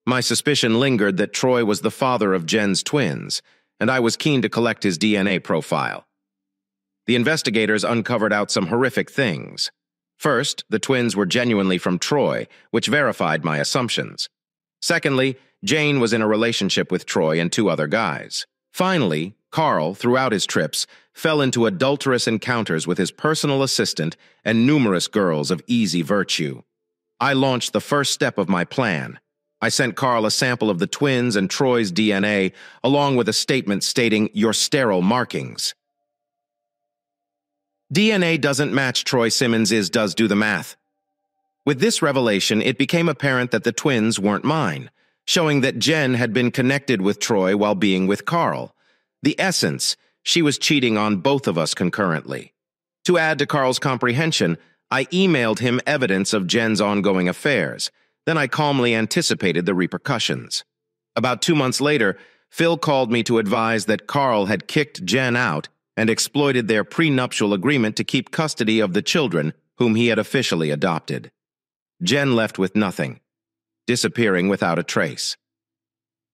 My suspicion lingered that Troy was the father of Jen's twins, and I was keen to collect his DNA profile. The investigators uncovered out some horrific things. First, the twins were genuinely from Troy, which verified my assumptions. Secondly, Jane was in a relationship with Troy and 2 other guys. Finally, Carl, throughout his trips, fell into adulterous encounters with his personal assistant and numerous girls of easy virtue. I launched the first step of my plan. I sent Carl a sample of the twins and Troy's DNA, along with a statement stating your sterile markings. DNA doesn't match Troy Simmons's does do the math. With this revelation, it became apparent that the twins weren't mine, showing that Jen had been connected with Troy while being with Carl. The essence, she was cheating on both of us concurrently. To add to Carl's comprehension, I emailed him evidence of Jen's ongoing affairs. Then I calmly anticipated the repercussions. About 2 months later, Phil called me to advise that Carl had kicked Jen out and exploited their prenuptial agreement to keep custody of the children whom he had officially adopted. Jen left with nothing, disappearing without a trace.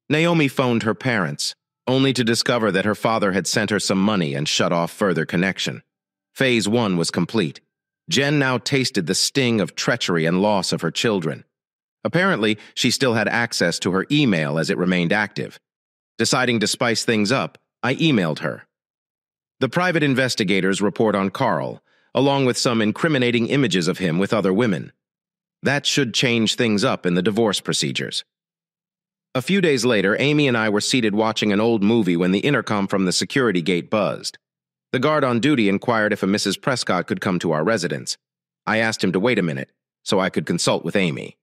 Naomi phoned her parents, only to discover that her father had sent her some money and shut off further connection. Phase 1 was complete. Jen now tasted the sting of treachery and loss of her children. Apparently, she still had access to her email as it remained active. Deciding to spice things up, I emailed her. The private investigators report on Carl, along with some incriminating images of him with other women. That should change things up in the divorce procedures. A few days later, Amy and I were seated watching an old movie when the intercom from the security gate buzzed. The guard on duty inquired if a Mrs. Prescott could come to our residence. I asked him to wait a minute, so I could consult with Amy.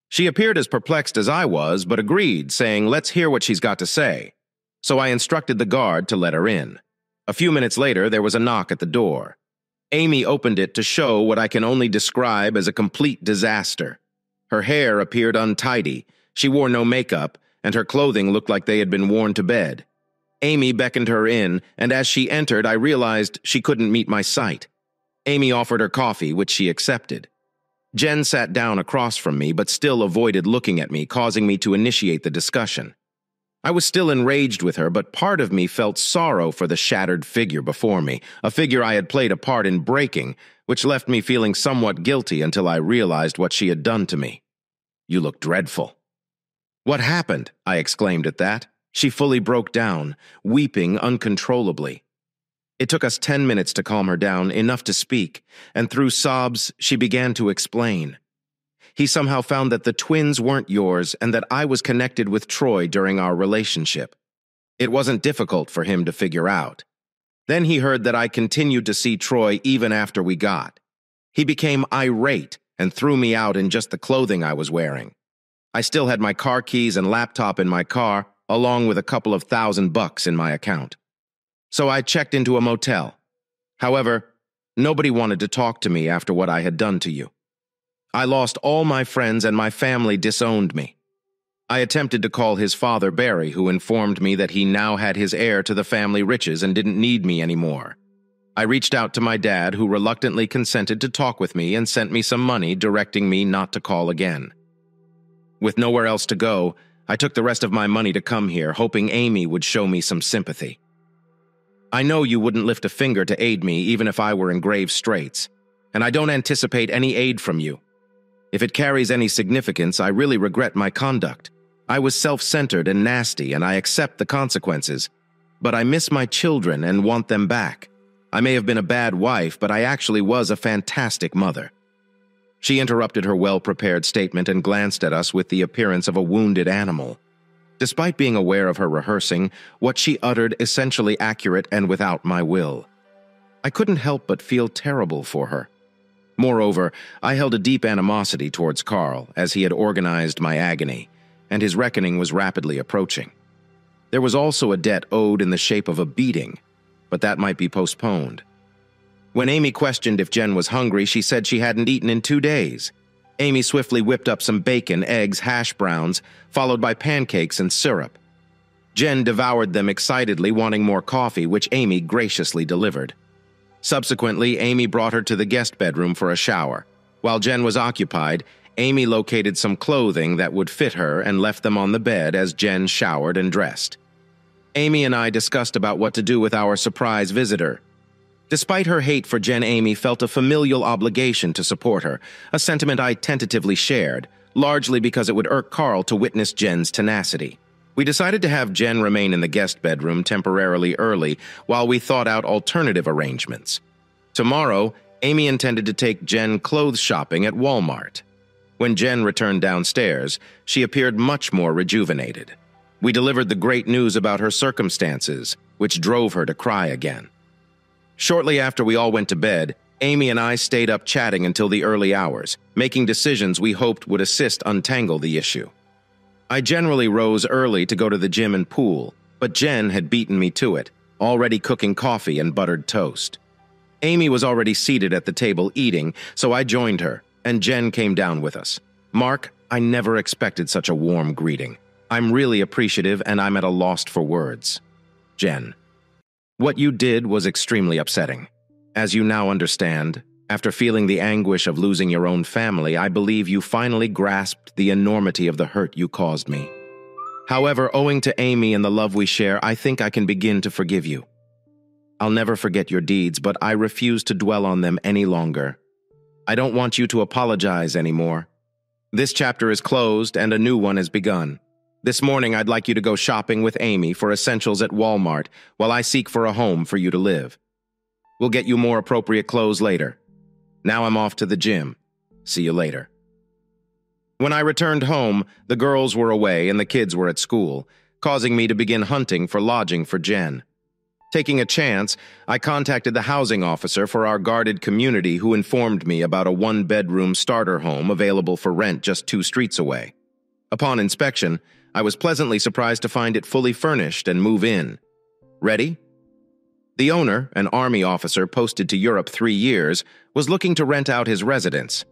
She appeared as perplexed as I was, but agreed, saying, "Let's hear what she's got to say." So I instructed the guard to let her in. A few minutes later, there was a knock at the door. Amy opened it to show what I can only describe as a complete disaster. Her hair appeared untidy, she wore no makeup, and her clothing looked like they had been worn to bed. Amy beckoned her in, and as she entered, I realized she couldn't meet my sight. Amy offered her coffee, which she accepted. Jen sat down across from me, but still avoided looking at me, causing me to initiate the discussion. I was still enraged with her, but part of me felt sorrow for the shattered figure before me, a figure I had played a part in breaking, which left me feeling somewhat guilty until I realized what she had done to me. "You look dreadful." "What happened?" I exclaimed at that. She fully broke down, weeping uncontrollably. It took us 10 minutes to calm her down, enough to speak, and through sobs, she began to explain. "He somehow found that the twins weren't yours and that I was connected with Troy during our relationship. It wasn't difficult for him to figure out. Then he heard that I continued to see Troy even after we got. He became irate and threw me out in just the clothing I was wearing. I still had my car keys and laptop in my car, along with a couple of $1,000 in my account. So I checked into a motel. However, nobody wanted to talk to me after what I had done to you. I lost all my friends and my family disowned me. I attempted to call his father, Barry, who informed me that he now had his heir to the family riches and didn't need me anymore. I reached out to my dad, who reluctantly consented to talk with me and sent me some money, directing me not to call again. With nowhere else to go, I took the rest of my money to come here, hoping Amy would show me some sympathy. I know you wouldn't lift a finger to aid me even if I were in grave straits, and I don't anticipate any aid from you. If it carries any significance, I really regret my conduct. I was self-centered and nasty, and I accept the consequences. But I miss my children and want them back. I may have been a bad wife, but I actually was a fantastic mother." She interrupted her well-prepared statement and glanced at us with the appearance of a wounded animal. Despite being aware of her rehearsing, what she uttered essentially accurate and without my will. I couldn't help but feel terrible for her. Moreover, I held a deep animosity towards Carl, as he had organized my agony, and his reckoning was rapidly approaching. There was also a debt owed in the shape of a beating, but that might be postponed. When Amy questioned if Jen was hungry, she said she hadn't eaten in 2 days. Amy swiftly whipped up some bacon, eggs, hash browns, followed by pancakes and syrup. Jen devoured them excitedly, wanting more coffee, which Amy graciously delivered. Subsequently, Amy brought her to the guest bedroom for a shower. While Jen was occupied, Amy located some clothing that would fit her and left them on the bed as Jen showered and dressed. Amy and I discussed about what to do with our surprise visitor. Despite her hate for Jen, Amy felt a familial obligation to support her, a sentiment I tentatively shared, largely because it would irk Carl to witness Jen's tenacity. We decided to have Jen remain in the guest bedroom temporarily early while we thought out alternative arrangements. Tomorrow, Amy intended to take Jen clothes shopping at Walmart. When Jen returned downstairs, she appeared much more rejuvenated. We delivered the great news about her circumstances, which drove her to cry again. Shortly after we all went to bed, Amy and I stayed up chatting until the early hours, making decisions we hoped would assist untangle the issue. I generally rose early to go to the gym and pool, but Jen had beaten me to it, already cooking coffee and buttered toast. Amy was already seated at the table eating, so I joined her, and Jen came down with us. Mark, I never expected such a warm greeting. I'm really appreciative, and I'm at a loss for words. Jen. What you did was extremely upsetting. As you now understand, after feeling the anguish of losing your own family, I believe you finally grasped the enormity of the hurt you caused me. However, owing to Amy and the love we share, I think I can begin to forgive you. I'll never forget your deeds, but I refuse to dwell on them any longer. I don't want you to apologize anymore. This chapter is closed and a new one has begun. This morning, I'd like you to go shopping with Amy for essentials at Walmart while I seek for a home for you to live. We'll get you more appropriate clothes later. Now I'm off to the gym. See you later. When I returned home, the girls were away and the kids were at school, causing me to begin hunting for lodging for Jen. Taking a chance, I contacted the housing officer for our guarded community who informed me about a one-bedroom starter home available for rent just 2 streets away. Upon inspection, I was pleasantly surprised to find it fully furnished and move in. Ready? The owner, an Army officer posted to Europe 3 years, was looking to rent out his residence.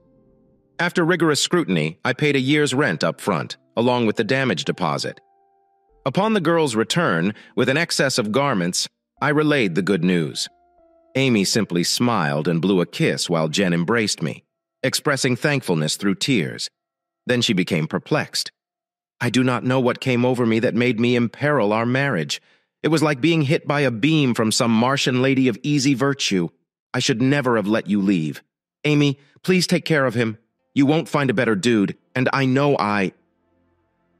After rigorous scrutiny, I paid a year's rent up front, along with the damage deposit. Upon the girls' return, with an excess of garments, I relayed the good news. Amy simply smiled and blew a kiss while Jen embraced me, expressing thankfulness through tears. Then she became perplexed. I do not know what came over me that made me imperil our marriage. It was like being hit by a beam from some Martian lady of easy virtue. I should never have let you leave. Amy, please take care of him. You won't find a better dude, and I know I...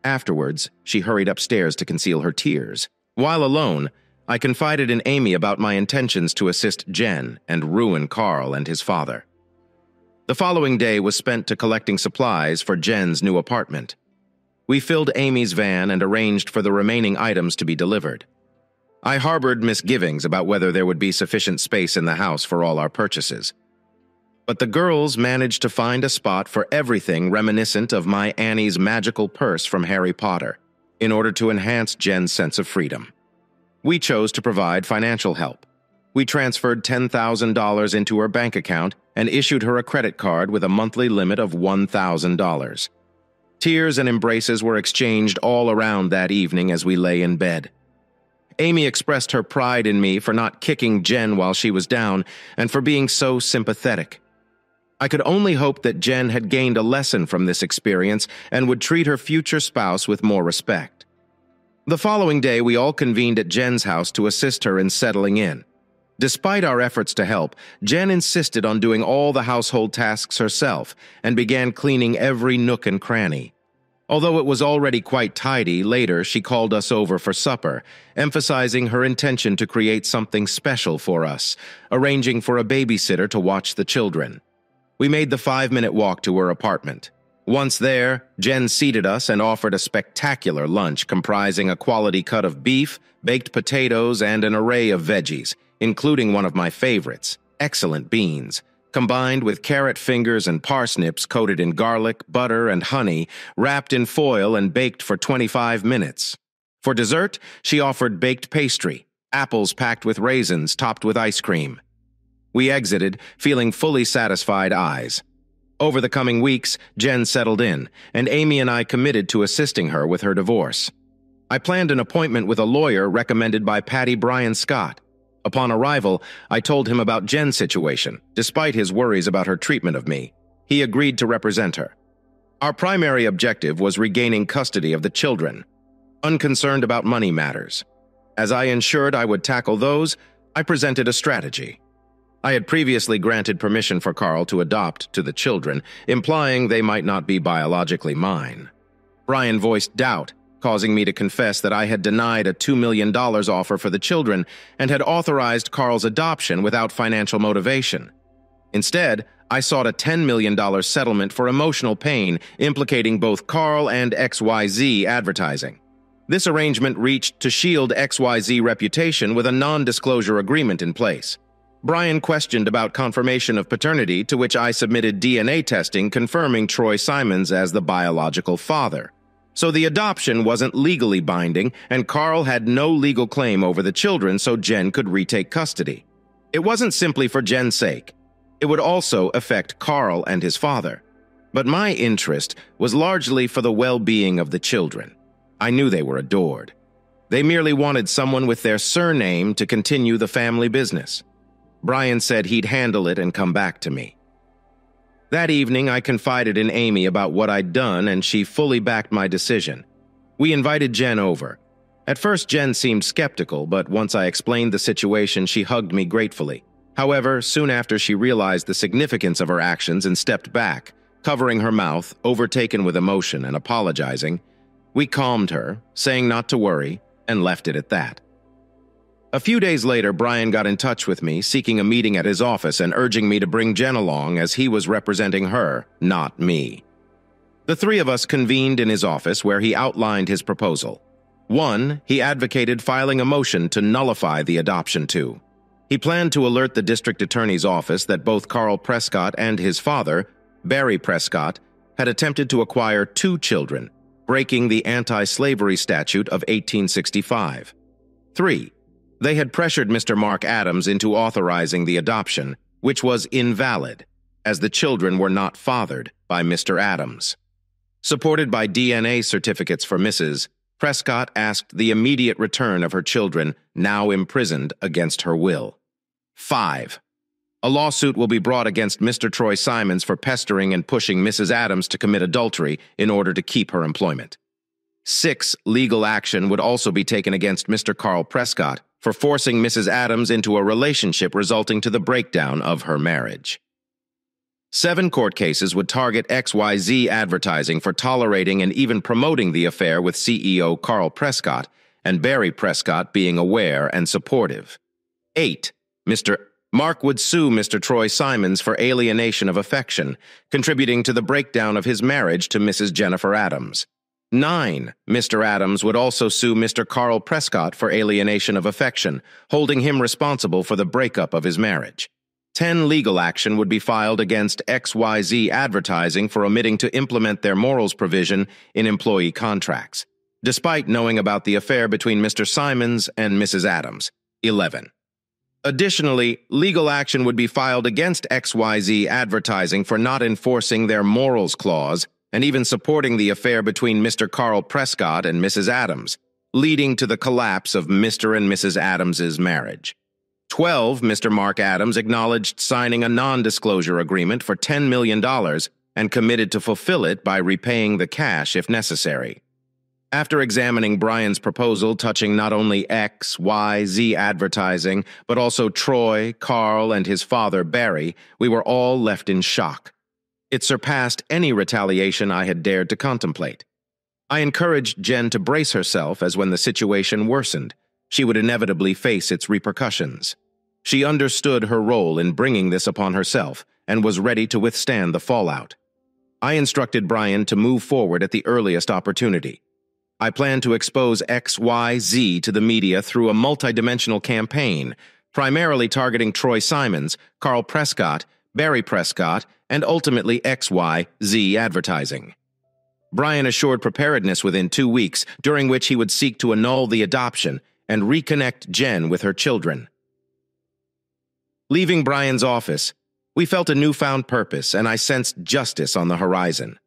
Afterwards, she hurried upstairs to conceal her tears. While alone, I confided in Amy about my intentions to assist Jen and ruin Carl and his father. The following day was spent to collecting supplies for Jen's new apartment. We filled Amy's van and arranged for the remaining items to be delivered. I harbored misgivings about whether there would be sufficient space in the house for all our purchases. But the girls managed to find a spot for everything reminiscent of my Annie's magical purse from Harry Potter, in order to enhance Jen's sense of freedom. We chose to provide financial help. We transferred $10,000 into her bank account and issued her a credit card with a monthly limit of $1,000. Tears and embraces were exchanged all around that evening as we lay in bed. Amy expressed her pride in me for not kicking Jen while she was down and for being so sympathetic. I could only hope that Jen had gained a lesson from this experience and would treat her future spouse with more respect. The following day, we all convened at Jen's house to assist her in settling in. Despite our efforts to help, Jen insisted on doing all the household tasks herself and began cleaning every nook and cranny. Although it was already quite tidy, later she called us over for supper, emphasizing her intention to create something special for us, arranging for a babysitter to watch the children. We made the 5-minute walk to her apartment. Once there, Jen seated us and offered a spectacular lunch comprising a quality cut of beef, baked potatoes, and an array of veggies, including one of my favorites, excellent beans, combined with carrot fingers and parsnips coated in garlic, butter, and honey, wrapped in foil and baked for 25 minutes. For dessert, she offered baked pastry, apples packed with raisins topped with ice cream. We exited, feeling fully satisfied eyes. Over the coming weeks, Jen settled in, and Amy and I committed to assisting her with her divorce. I planned an appointment with a lawyer recommended by Patty Bryan Scott. Upon arrival, I told him about Jen's situation. Despite his worries about her treatment of me, he agreed to represent her. Our primary objective was regaining custody of the children, unconcerned about money matters. As I ensured I would tackle those, I presented a strategy. I had previously granted permission for Carl to adopt to the children, implying they might not be biologically mine. Brian voiced doubt, causing me to confess that I had denied a $2 million offer for the children and had authorized Carl's adoption without financial motivation. Instead, I sought a $10 million settlement for emotional pain implicating both Carl and XYZ advertising. This arrangement reached to shield XYZ reputation with a non-disclosure agreement in place. Brian questioned about confirmation of paternity, to which I submitted DNA testing confirming Troy Simons as the biological father. So the adoption wasn't legally binding, and Carl had no legal claim over the children, so Jen could retake custody. It wasn't simply for Jen's sake. It would also affect Carl and his father. But my interest was largely for the well-being of the children. I knew they were adored. They merely wanted someone with their surname to continue the family business. Brian said he'd handle it and come back to me. That evening, I confided in Amy about what I'd done, and she fully backed my decision. We invited Jen over. At first, Jen seemed skeptical, but once I explained the situation, she hugged me gratefully. However, soon after she realized the significance of her actions and stepped back, covering her mouth, overtaken with emotion and apologizing, we calmed her, saying not to worry, and left it at that. A few days later, Brian got in touch with me, seeking a meeting at his office and urging me to bring Jen along as he was representing her, not me. The three of us convened in his office where he outlined his proposal. 1, he advocated filing a motion to nullify the adoption. 2, he planned to alert the district attorney's office that both Carl Prescott and his father, Barry Prescott, had attempted to acquire 2 children, breaking the anti-slavery statute of 1865. 3, they had pressured Mr. Mark Adams into authorizing the adoption, which was invalid, as the children were not fathered by Mr. Adams. Supported by DNA certificates for Mrs. Prescott asked the immediate return of her children, now imprisoned against her will. 5, a lawsuit will be brought against Mr. Troy Simons for pestering and pushing Mrs. Adams to commit adultery in order to keep her employment. 6, legal action would also be taken against Mr. Carl Prescott for forcing Mrs. Adams into a relationship resulting to the breakdown of her marriage. 7 court cases would target XYZ Advertising for tolerating and even promoting the affair with CEO Carl Prescott, and Barry Prescott being aware and supportive. 8, Mr. Mark would sue Mr. Troy Simons for alienation of affection, contributing to the breakdown of his marriage to Mrs. Jennifer Adams. 9, Mr. Adams would also sue Mr. Carl Prescott for alienation of affection, holding him responsible for the breakup of his marriage. 10, legal action would be filed against XYZ Advertising for omitting to implement their morals provision in employee contracts, despite knowing about the affair between Mr. Simons and Mrs. Adams. 11. Additionally, legal action would be filed against XYZ Advertising for not enforcing their morals clause and even supporting the affair between Mr. Carl Prescott and Mrs. Adams, leading to the collapse of Mr. and Mrs. Adams's marriage. 12, Mr. Mark Adams acknowledged signing a non-disclosure agreement for $10 million and committed to fulfill it by repaying the cash if necessary. After examining Brian's proposal touching not only XYZ Advertising, but also Troy, Carl, and his father, Barry, we were all left in shock. It surpassed any retaliation I had dared to contemplate. I encouraged Jen to brace herself as when the situation worsened, she would inevitably face its repercussions. She understood her role in bringing this upon herself and was ready to withstand the fallout. I instructed Brian to move forward at the earliest opportunity. I planned to expose XYZ to the media through a multidimensional campaign, primarily targeting Troy Simons, Carl Prescott, Barry Prescott, and ultimately XYZ Advertising. Brian assured preparedness within 2 weeks, during which he would seek to annul the adoption and reconnect Jen with her children. Leaving Brian's office, we felt a newfound purpose, and I sensed justice on the horizon.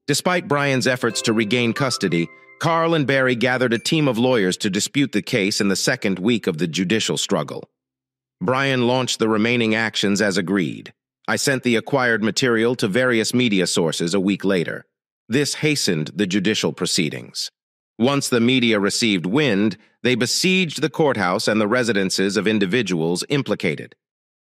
Despite Brian's efforts to regain custody, Carl and Barry gathered a team of lawyers to dispute the case in the second week of the judicial struggle. Brian launched the remaining actions as agreed. I sent the acquired material to various media sources a week later. This hastened the judicial proceedings. Once the media received wind, they besieged the courthouse and the residences of individuals implicated.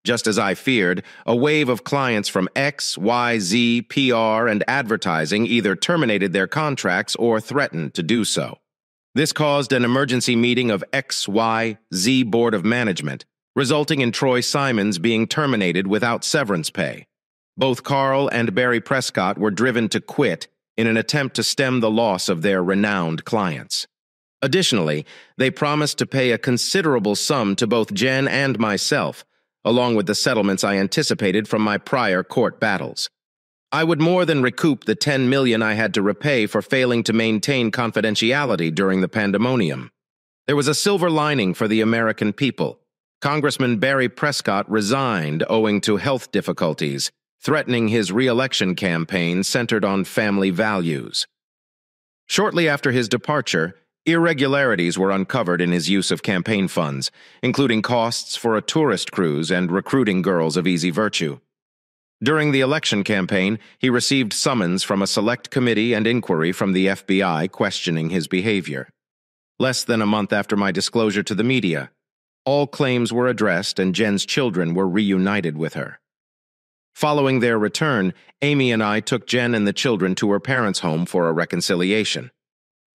Just as I feared, a wave of clients from XYZ, PR, and advertising either terminated their contracts or threatened to do so. This caused an emergency meeting of XYZ Board of Management, resulting in Troy Simons being terminated without severance pay. Both Carl and Barry Prescott were driven to quit in an attempt to stem the loss of their renowned clients. Additionally, they promised to pay a considerable sum to both Jen and myself, along with the settlements I anticipated from my prior court battles. I would more than recoup the $10 million I had to repay for failing to maintain confidentiality during the pandemonium. There was a silver lining for the American people. Congressman Barry Prescott resigned owing to health difficulties, threatening his re-election campaign centered on family values. Shortly after his departure, irregularities were uncovered in his use of campaign funds, including costs for a tourist cruise and recruiting girls of easy virtue. During the election campaign, he received summons from a select committee and inquiry from the FBI questioning his behavior. Less than a month after my disclosure to the media, all claims were addressed and Jen's children were reunited with her. Following their return, Amy and I took Jen and the children to her parents' home for a reconciliation.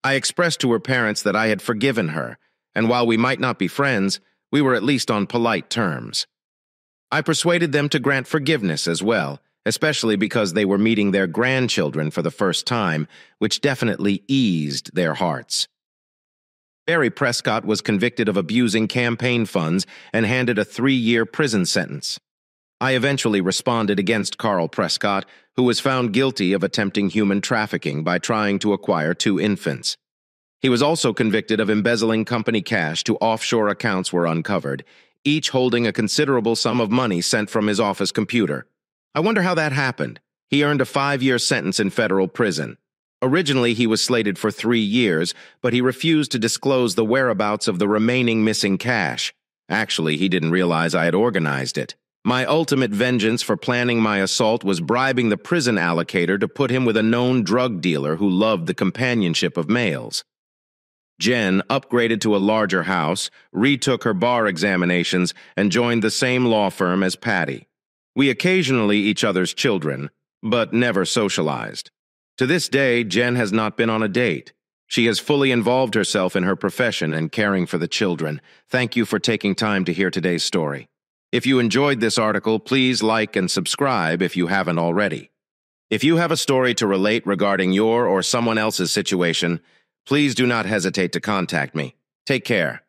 I expressed to her parents that I had forgiven her, and while we might not be friends, we were at least on polite terms. I persuaded them to grant forgiveness as well, especially because they were meeting their grandchildren for the first time, which definitely eased their hearts. Barry Prescott was convicted of abusing campaign funds and handed a 3-year prison sentence. I eventually responded against Carl Prescott, who was found guilty of attempting human trafficking by trying to acquire 2 infants. He was also convicted of embezzling company cash to offshore accounts were uncovered, each holding a considerable sum of money sent from his office computer. I wonder how that happened. He earned a 5-year sentence in federal prison. Originally, he was slated for 3 years, but he refused to disclose the whereabouts of the remaining missing cash. Actually, he didn't realize I had organized it. My ultimate vengeance for planning my assault was bribing the prison allocator to put him with a known drug dealer who loved the companionship of males. Jen upgraded to a larger house, retook her bar examinations, and joined the same law firm as Patty. We occasionally each other's children, but never socialized. To this day, Jen has not been on a date. She has fully involved herself in her profession and caring for the children. Thank you for taking time to hear today's story. If you enjoyed this article, please like and subscribe if you haven't already. If you have a story to relate regarding your or someone else's situation, please do not hesitate to contact me. Take care.